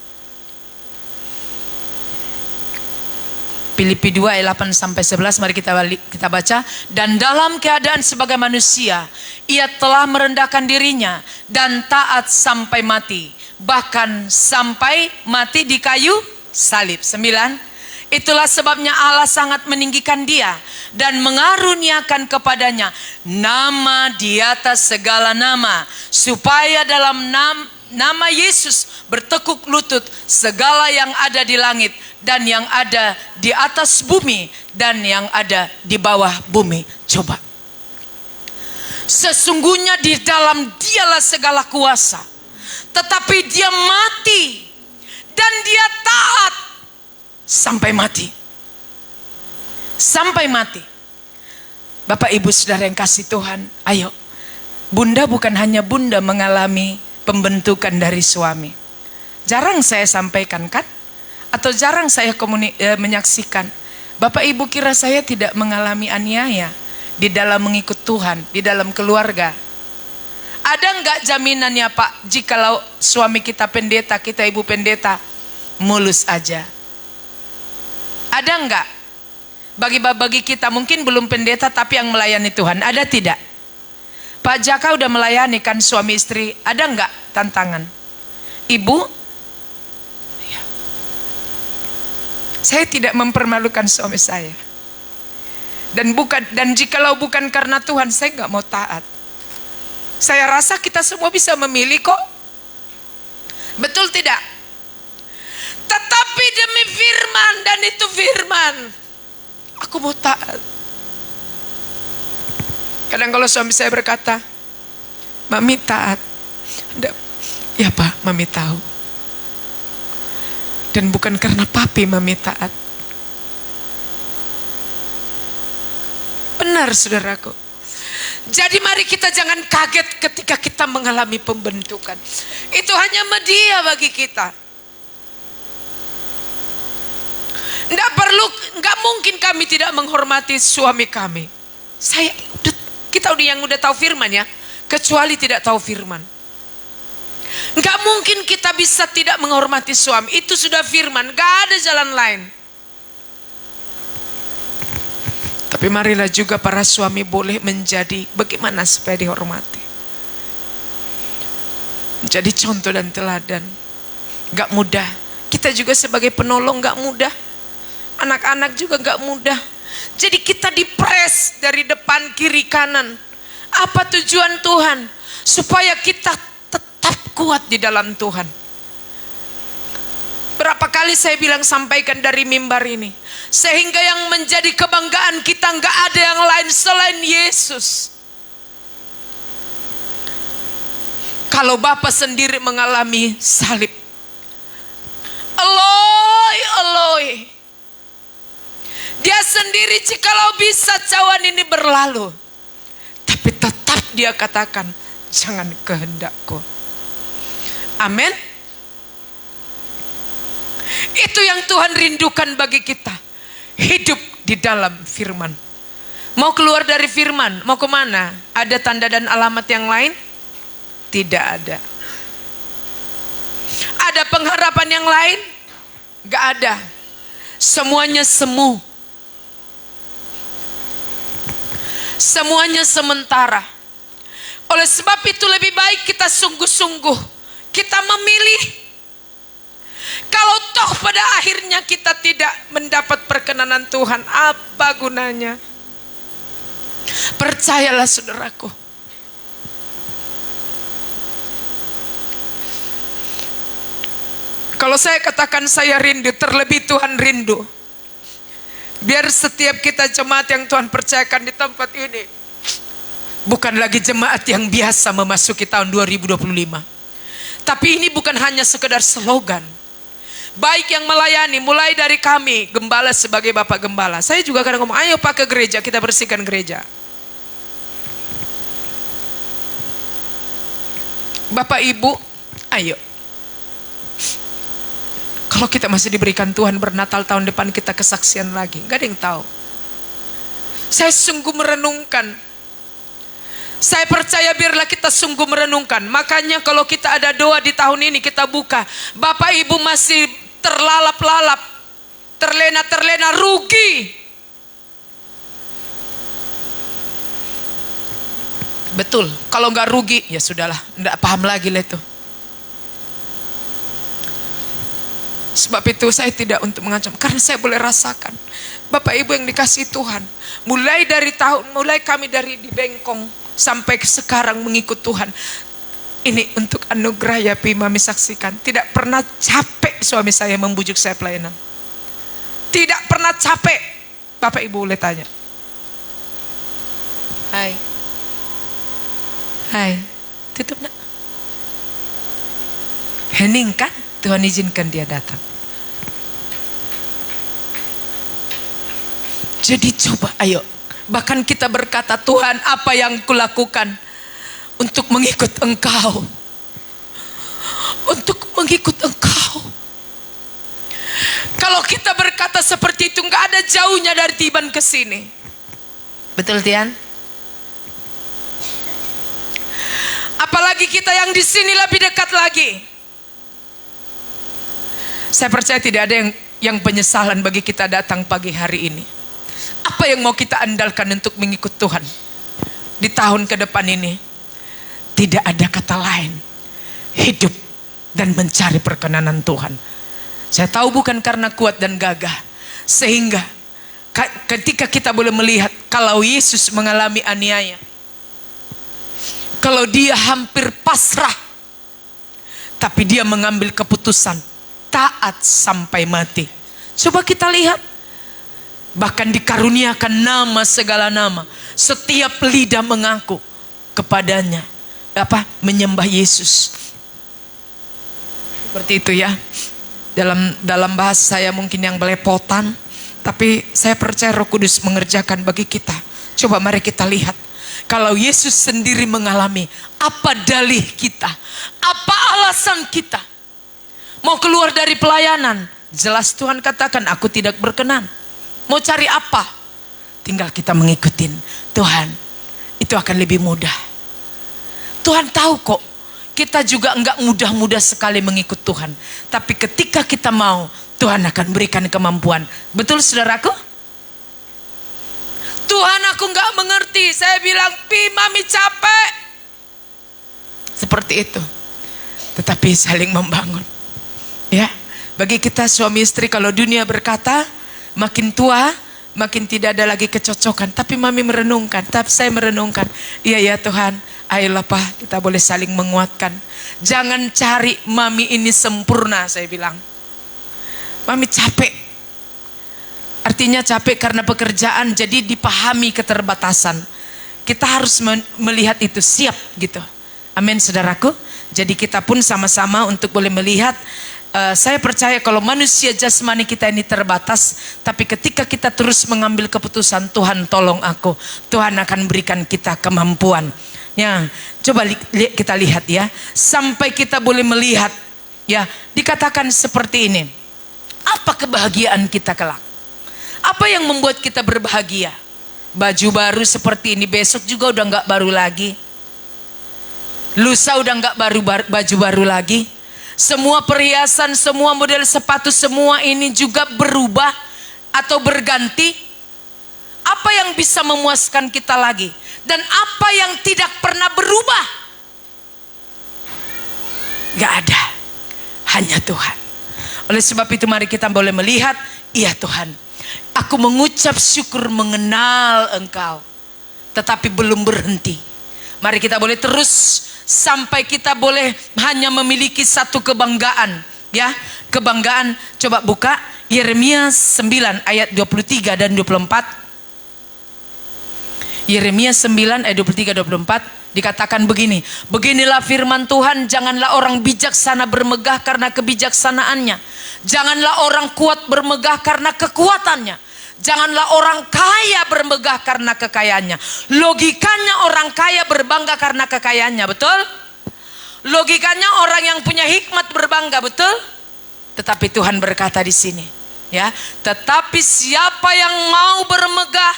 Filipi 2 ayat 8 sampai 11, mari kita baca. Dan dalam keadaan sebagai manusia, ia telah merendahkan dirinya dan taat sampai mati, bahkan sampai mati di kayu salib. 9. Itulah sebabnya Allah sangat meninggikan dia dan mengaruniakan kepadanya nama di atas segala nama, supaya dalam nama Yesus bertekuk lutut segala yang ada di langit dan yang ada di atas bumi dan yang ada di bawah bumi. Coba. Sesungguhnya di dalam Dialah segala kuasa. Tetapi Dia mati dan Dia taat sampai mati. Sampai mati. Bapak Ibu Saudara yang kasih Tuhan, ayo. Bunda bukan hanya bunda mengalami pembentukan dari suami. Jarang saya sampaikan kan? Atau jarang saya menyaksikan. Bapak Ibu kira saya tidak mengalami aniaya di dalam mengikut Tuhan, di dalam keluarga? Ada enggak jaminannya Pak, jikalau suami kita pendeta, kita ibu pendeta, mulus aja? Ada enggak? Bagi kita mungkin belum pendeta tapi yang melayani Tuhan, ada tidak? Pak Jaka udah melayani kan suami istri, ada enggak tantangan? Ibu? Ya. Saya tidak mempermalukan suami saya. Dan jikalau bukan karena Tuhan, saya enggak mau taat. Saya rasa kita semua bisa memilih kok. Betul tidak? Tetapi demi firman, dan itu firman, aku mau taat. Kadang kalau suami saya berkata, Mami taat. Ya Pak, Mami tahu. Dan bukan karena Papi Mami taat. Benar saudaraku. Jadi mari kita jangan kaget ketika kita mengalami pembentukan. Itu hanya media bagi kita. Nggak mungkin kami tidak menghormati suami kami. Kita yang udah tahu firman ya, kecuali tidak tahu firman. Nggak mungkin kita bisa tidak menghormati suami. Itu sudah firman, nggak ada jalan lain. Tapi marilah juga para suami boleh menjadi bagaimana supaya dihormati. Menjadi contoh dan teladan. Nggak mudah. Kita juga sebagai penolong nggak mudah. Anak-anak juga nggak mudah. Jadi kita dipres dari depan, kiri, kanan. Apa tujuan Tuhan? Supaya kita tetap kuat di dalam Tuhan. Berapa kali saya bilang sampaikan dari mimbar ini. Sehingga yang menjadi kebanggaan kita nggak ada yang lain selain Yesus. Kalau Bapa sendiri mengalami salib. Eloi. Dia sendiri jikalau bisa cawan ini berlalu. Tapi tetap dia katakan, jangan kehendakku. Amin. Itu yang Tuhan rindukan bagi kita. Hidup di dalam firman. Mau keluar dari firman, mau kemana? Ada tanda dan alamat yang lain? Tidak ada. Ada pengharapan yang lain? Gak ada. Semuanya semu. Semuanya sementara. Oleh sebab itu lebih baik kita sungguh-sungguh. Kita memilih. Kalau toh pada akhirnya kita tidak mendapat perkenanan Tuhan, apa gunanya? Percayalah saudaraku. Kalau saya katakan saya rindu, terlebih Tuhan rindu. Biar setiap kita jemaat yang Tuhan percayakan di tempat ini bukan lagi jemaat yang biasa memasuki tahun 2025. Tapi ini bukan hanya sekedar slogan. Baik yang melayani, mulai dari kami, gembala sebagai Bapak Gembala. Saya juga kadang ngomong, ayo Pak ke gereja, kita bersihkan gereja. Bapak Ibu, ayo. Kalau kita masih diberikan Tuhan bernatal tahun depan kita kesaksian lagi. Gak ada yang tahu. Saya sungguh merenungkan. Saya percaya biarlah kita sungguh merenungkan. Makanya kalau kita ada doa di tahun ini kita buka. Bapak Ibu masih terlalap-lalap. Terlena-terlena, rugi. Betul. Kalau gak rugi ya sudahlah. Gak paham lagi lah itu. Sebab itu saya tidak untuk mengancam. Karena saya boleh rasakan. Bapak Ibu yang dikasihi Tuhan. Mulai kami dari di Bengkong. Sampai sekarang mengikut Tuhan. Ini untuk anugerah ya Pi, Mami saksikan. Tidak pernah capek suami saya membujuk saya pelayanan. Tidak pernah capek. Bapak Ibu boleh tanya. Hai. Tutup nak. Hening kan? Tuhan izinkan dia datang. Jadi coba ayo. Bahkan kita berkata, Tuhan apa yang kulakukan untuk mengikut Engkau. Untuk mengikut Engkau. Kalau kita berkata seperti itu, nggak ada jauhnya dari Tiban ke sini. Betul Tian? Apalagi kita yang di sini lebih dekat lagi. Saya percaya tidak ada yang penyesalan bagi kita datang pagi hari ini. Apa yang mau kita andalkan untuk mengikut Tuhan di tahun ke depan ini? Tidak ada kata lain, hidup dan mencari perkenanan Tuhan. Saya tahu bukan karena kuat dan gagah, sehingga ketika kita boleh melihat kalau Yesus mengalami aniaya, kalau dia hampir pasrah, tapi dia mengambil keputusan taat sampai mati. Coba kita lihat, bahkan dikaruniakan nama segala nama, setiap lidah mengaku kepadanya, menyembah Yesus. Seperti itu ya. Dalam bahasa saya mungkin yang belepotan, tapi saya percaya Roh Kudus mengerjakan bagi kita. Coba mari kita lihat, kalau Yesus sendiri mengalami, apa dalih kita? Apa alasan kita? Mau keluar dari pelayanan, jelas Tuhan katakan, aku tidak berkenan. Mau cari apa? Tinggal kita mengikutin Tuhan. Itu akan lebih mudah. Tuhan tahu kok, kita juga enggak mudah-mudah sekali mengikut Tuhan. Tapi ketika kita mau, Tuhan akan berikan kemampuan. Betul saudaraku? Tuhan, aku enggak mengerti. Saya bilang, Mami capek. Seperti itu. Tetapi saling membangun. Ya, bagi kita suami istri, kalau dunia berkata makin tua makin tidak ada lagi kecocokan, tapi Mami merenungkan, tapi saya merenungkan, iya ya Tuhan, ayolah Pak, kita boleh saling menguatkan. Jangan cari Mami ini sempurna, saya bilang. Mami capek. Artinya capek karena pekerjaan, jadi dipahami keterbatasan. Kita harus melihat itu, siap gitu. Amin saudaraku. Jadi kita pun sama-sama untuk boleh melihat. Saya percaya kalau manusia jasmani kita ini terbatas, tapi ketika kita terus mengambil keputusan, Tuhan tolong aku, Tuhan akan berikan kita kemampuan. Ya, coba kita lihat ya, sampai kita boleh melihat ya, dikatakan seperti ini. Apa kebahagiaan kita kelak? Apa yang membuat kita berbahagia? Baju baru seperti ini, besok juga udah nggak baru lagi. Lusa udah nggak baju baru lagi. Semua perhiasan, semua model sepatu, semua ini juga berubah atau berganti. Apa yang bisa memuaskan kita lagi? Dan apa yang tidak pernah berubah? Gak ada, hanya Tuhan. Oleh sebab itu mari kita boleh melihat, iya Tuhan, aku mengucap syukur mengenal Engkau, tetapi belum berhenti. Mari kita boleh terus sampai kita boleh hanya memiliki satu kebanggaan, ya, kebanggaan. Coba buka Yeremia 9 ayat 23 dan 24. Yeremia 9 ayat 23-24 dikatakan begini, beginilah firman Tuhan, janganlah orang bijaksana bermegah karena kebijaksanaannya, janganlah orang kuat bermegah karena kekuatannya, janganlah orang kaya bermegah karena kekayaannya. Logikanya orang kaya berbangga karena kekayaannya, betul? Logikanya orang yang punya hikmat berbangga, betul? Tetapi Tuhan berkata di sini, ya, tetapi siapa yang mau bermegah,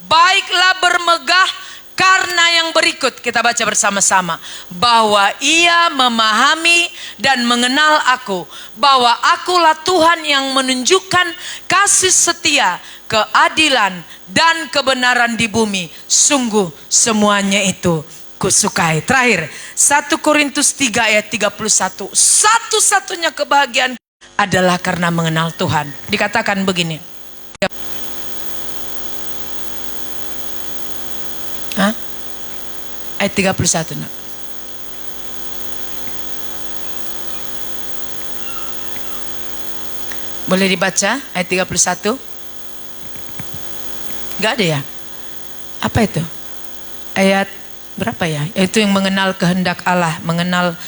baiklah bermegah karena yang berikut. Kita baca bersama-sama, bahwa ia memahami dan mengenal aku, bahwa akulah Tuhan yang menunjukkan kasih setia, keadilan dan kebenaran di bumi. Sungguh semuanya itu kusukai. Terakhir 1 Korintus 3 ayat 31. Satu-satunya kebahagiaan adalah karena mengenal Tuhan. Dikatakan begini. Ayat 31 nak. Boleh dibaca ayat 31? Gak ada ya? Apa itu? Ayat berapa ya? Itu yang mengenal kehendak Allah,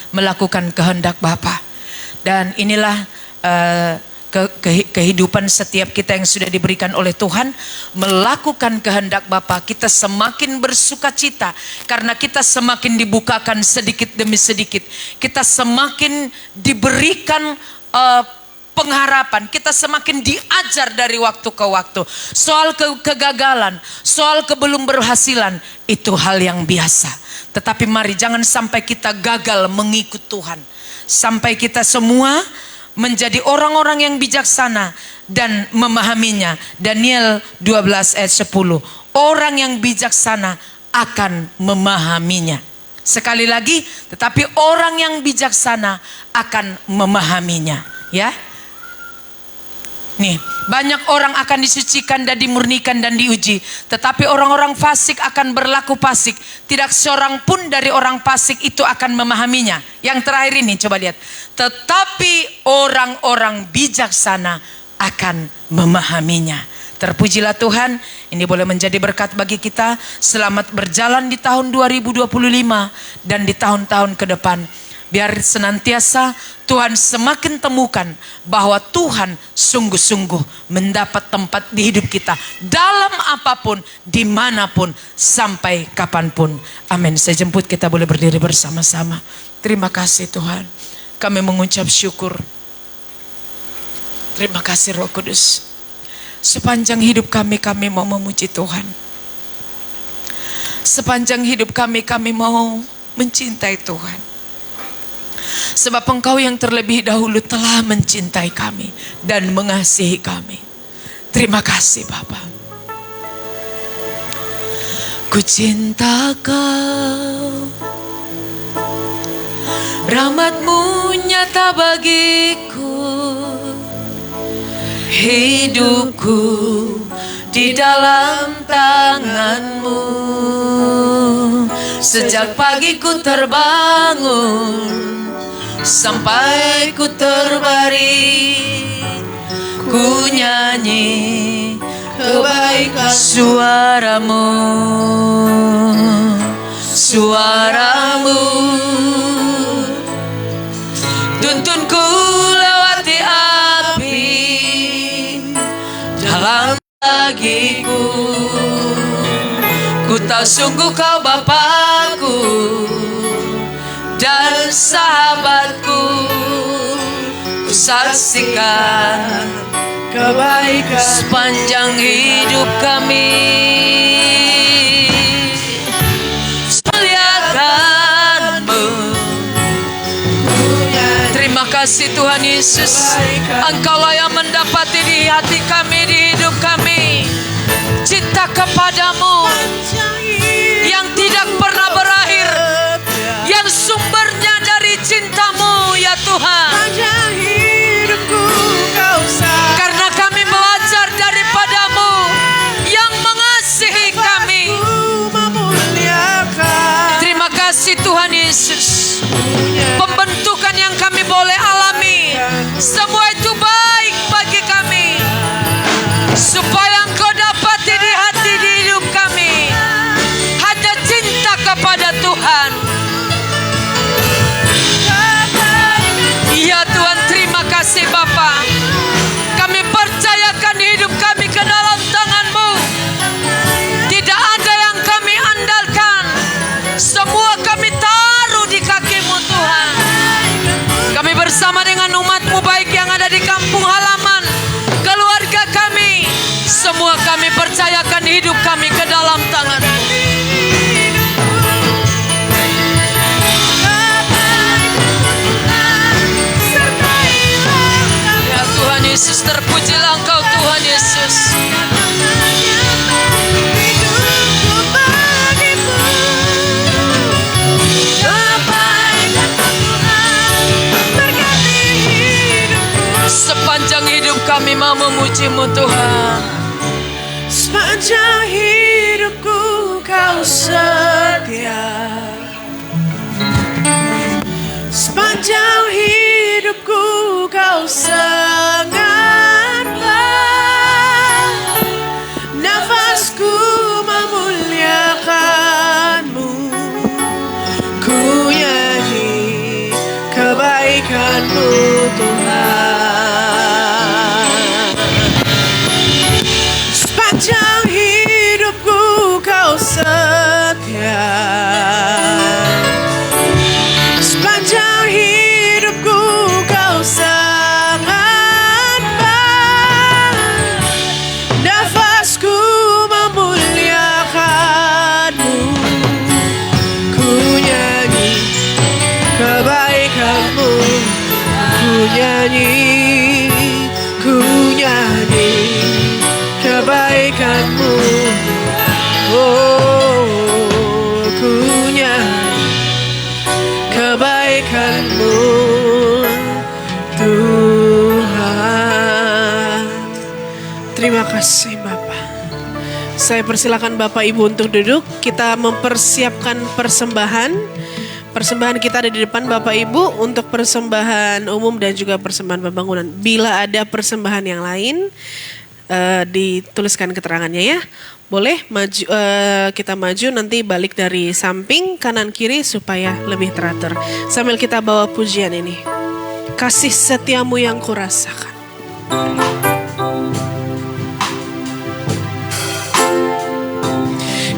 melakukan kehendak Bapa. Dan inilah kehidupan setiap kita yang sudah diberikan oleh Tuhan, melakukan kehendak Bapa. Kita semakin bersuka cita karena kita semakin dibukakan sedikit demi sedikit. Kita semakin diberikan pengharapan, kita semakin diajar dari waktu ke waktu. Soal kegagalan, soal kebelum berhasilan, itu hal yang biasa. Tetapi mari jangan sampai kita gagal mengikut Tuhan. Sampai kita semua menjadi orang-orang yang bijaksana dan memahaminya. Daniel 12 ayat 10. Orang yang bijaksana akan memahaminya. Sekali lagi, tetapi orang yang bijaksana akan memahaminya. Ya. Nih, banyak orang akan disucikan dan dimurnikan dan diuji, tetapi orang-orang fasik akan berlaku fasik. Tidak seorang pun dari orang fasik itu akan memahaminya. Yang terakhir ini coba lihat. Tetapi orang-orang bijaksana akan memahaminya. Terpujilah Tuhan, ini boleh menjadi berkat bagi kita. Selamat berjalan di tahun 2025 dan di tahun-tahun ke depan. Biar senantiasa Tuhan semakin temukan bahwa Tuhan sungguh-sungguh mendapat tempat di hidup kita. Dalam apapun, dimanapun, sampai kapanpun. Amin. Saya jemput kita boleh berdiri bersama-sama. Terima kasih Tuhan. Kami mengucap syukur. Terima kasih Roh Kudus. Sepanjang hidup kami mau memuji Tuhan. Sepanjang hidup kami mau mencintai Tuhan. Sebab Engkau yang terlebih dahulu telah mencintai kami dan mengasihi kami. Terima kasih Bapa. Ku cinta Kau, rahmat-Mu nyata bagiku. Hidupku di dalam tangan-Mu. Sejak pagi ku terbangun sampai ku terbaring, ku nyanyi kebaikan suara-Mu, suara-Mu tuntunku lewati api dalam bagiku. Ku tahu sungguh Kau Bapakku dan sahabatku. Ku saksikan kebaikan sepanjang hidup kami. Muliakan-Mu. Terima kasih Tuhan Yesus. Engkaulah yang mendapati di hati kami, di hidup kami, cinta kepadamu yang tidak pernah berakhir, yang sumbernya dari cinta-Mu ya Tuhan. Karena kami belajar daripada-Mu yang mengasihi kami. Terima kasih Tuhan Yesus. Pembentukan yang kami boleh alami, semua itu baik bagi kami, supaya Engkau dapati di hati, di hidup kami ada cinta kepada Tuhan. Ya Tuhan, terima kasih Bapa. Kami percayakan hidup kami ke dalam tangan-Mu. Tidak ada yang kami andalkan, semua kami taruh di kaki-Mu Tuhan. Kami bersama dengan umat-Mu baik yang ada di kampung halaman, keluarga kami, semua kami percayakan hidup kami ke dalam tangan-Mu. Ya Tuhan Yesus, terpujilah Engkau Tuhan Yesus. Sepanjang hidup kami mau memuji-Mu Tuhan. Sepanjang hidupku Kau setia. Sepanjang hidupku Kau sangat baik. Nafasku memuliakan-Mu. Ku nyanyi kebaikan-Mu Tuhan. Sepanjang hidupku Kau setia. Sepanjang hidupku Kau sangat ku nyanyi kebaikan-Mu. Oh, ku nyanyi kebaikan-Mu, Tuhan. Terima kasih Bapak. Saya persilakan Bapak Ibu untuk duduk. Kita mempersiapkan persembahan. Persembahan kita ada di depan Bapak Ibu untuk persembahan umum dan juga persembahan pembangunan. Bila ada persembahan yang lain, dituliskan keterangannya ya. Boleh maju, kita maju nanti balik dari samping kanan kiri supaya lebih teratur. Sambil kita bawa pujian ini. Kasih setiamu yang kurasakan.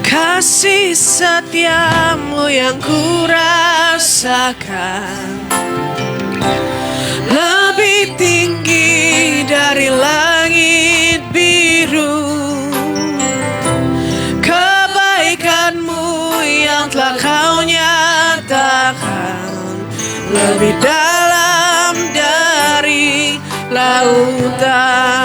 Kasih setiamu yang kurasakan lebih tinggi dari langit biru. Kebaikan-Mu yang telah Kau nyatakan lebih dalam dari lautan.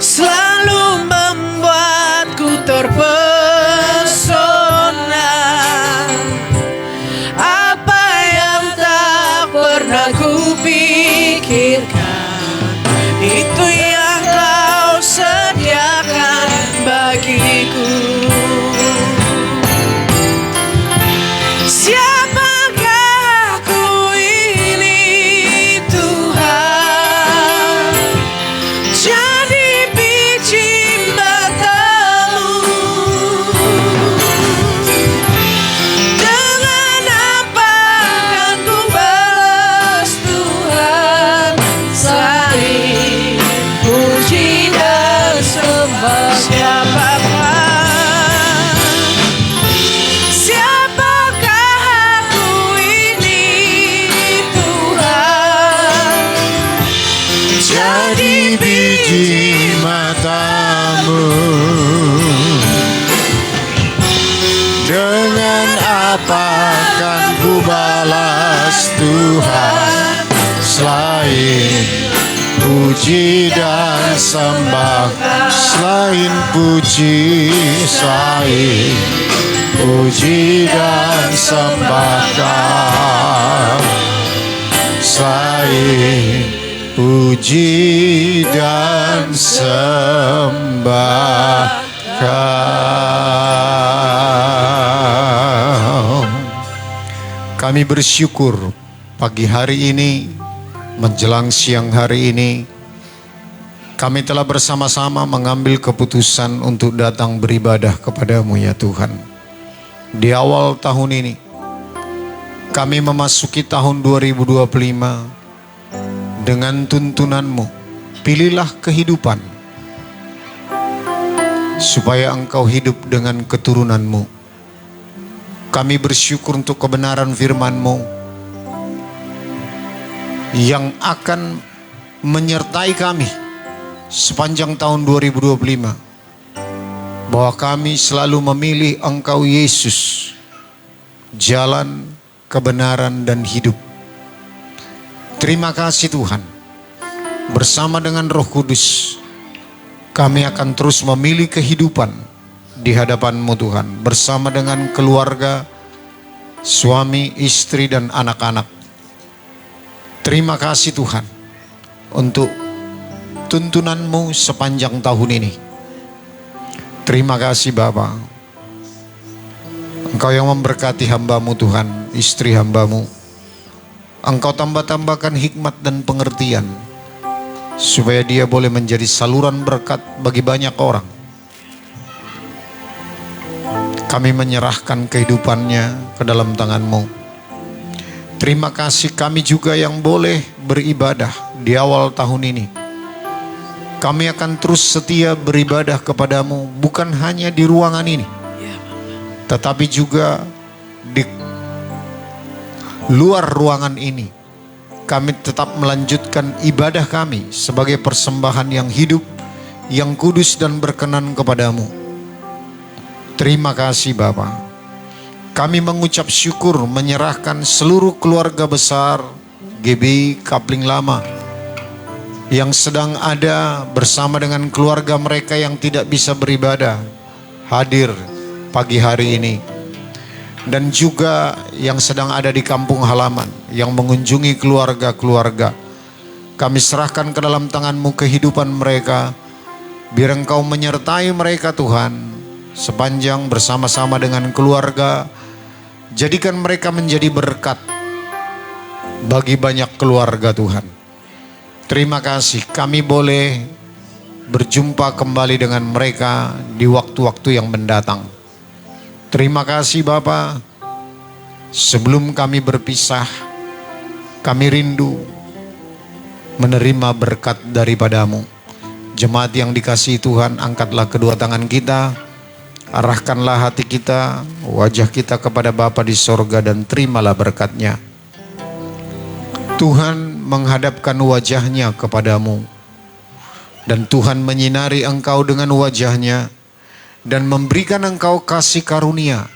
Selalu membuatku terpesona. Apa yang tak pernah kupikirkan, itu yang Kau sediakan bagiku. Siapakah aku ini Tuhan? Jadi biji mata-Mu. Dengan apa akan ku balas Tuhan selain puji dan sembah? Siapakah aku ini Tuhan? Jadi biji mata-Mu. Dengan apa akan ku balas Tuhan selain puji dan sembah? Selain puji dan sembah Kau. Selain puji dan sembah Kau. Kami bersyukur pagi hari ini menjelang siang hari ini kami telah bersama-sama mengambil keputusan untuk datang beribadah kepada-Mu ya Tuhan. Di awal tahun ini kami memasuki tahun 2025 dengan tuntunan-Mu, pilihlah kehidupan supaya Engkau hidup dengan keturunan-Mu. Kami bersyukur untuk kebenaran firman-Mu yang akan menyertai kami sepanjang tahun 2025, bahwa kami selalu memilih Engkau Yesus, jalan, kebenaran, dan hidup. Terima kasih Tuhan. Bersama dengan Roh Kudus, kami akan terus memilih kehidupan di hadapan-Mu Tuhan. Bersama dengan keluarga, suami, istri, dan anak-anak. Terima kasih Tuhan untuk tuntunan-Mu sepanjang tahun ini. Terima kasih Bapa. Engkau yang memberkati hamba-Mu Tuhan, istri hamba-Mu. Engkau tambah-tambahkan hikmat dan pengertian supaya dia boleh menjadi saluran berkat bagi banyak orang. Kami menyerahkan kehidupannya ke dalam tangan-Mu. Terima kasih kami juga yang boleh beribadah di awal tahun ini. Kami akan terus setia beribadah kepada-Mu, bukan hanya di ruangan ini, tetapi juga di luar ruangan ini. Kami tetap melanjutkan ibadah kami sebagai persembahan yang hidup, yang kudus dan berkenan kepadamu. Terima kasih Bapa. Kami mengucap syukur menyerahkan seluruh keluarga besar GBI Kapling Lama yang sedang ada bersama dengan keluarga mereka yang tidak bisa beribadah hadir pagi hari ini, dan juga yang sedang ada di kampung halaman yang mengunjungi keluarga-keluarga. Kami serahkan ke dalam tangan-Mu kehidupan mereka. Biar Engkau menyertai mereka Tuhan sepanjang bersama-sama dengan keluarga. Jadikan mereka menjadi berkat bagi banyak keluarga Tuhan. Terima kasih kami boleh berjumpa kembali dengan mereka di waktu-waktu yang mendatang. Terima kasih Bapa. Sebelum kami berpisah, kami rindu menerima berkat daripada-Mu. Jemaat yang dikasihi Tuhan, angkatlah kedua tangan kita, arahkanlah hati kita, wajah kita kepada Bapa di sorga, dan terimalah berkat-Nya. Tuhan menghadapkan wajah-Nya kepadamu, dan Tuhan menyinari engkau dengan wajah-Nya dan memberikan engkau kasih karunia,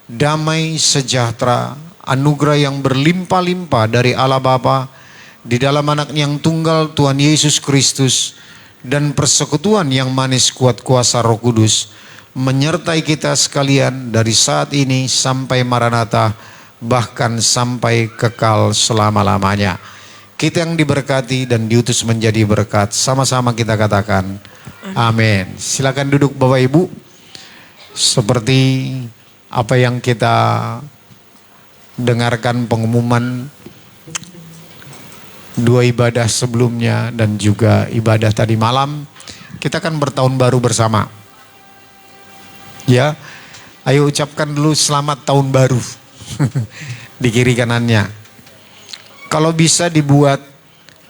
damai sejahtera, anugerah yang berlimpah-limpah dari Allah Bapa di dalam Anak-Nya yang tunggal Tuhan Yesus Kristus, dan persekutuan yang manis kuat kuasa Roh Kudus menyertai kita sekalian dari saat ini sampai Maranatha, bahkan sampai kekal selama-lamanya. Kita yang diberkati dan diutus menjadi berkat, sama-sama kita katakan amin. Silakan duduk Bapak Ibu. Seperti apa yang kita dengarkan pengumuman dua ibadah sebelumnya dan juga ibadah tadi malam, kita akan bertahun baru bersama. Ya, ayo ucapkan dulu selamat tahun baru di kiri kanannya. Kalau bisa dibuat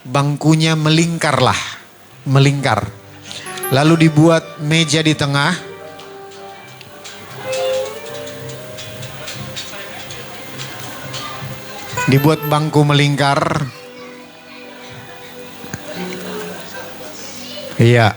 bangkunya melingkarlah, melingkar. Lalu dibuat meja di tengah. Dibuat bangku melingkar. Iya.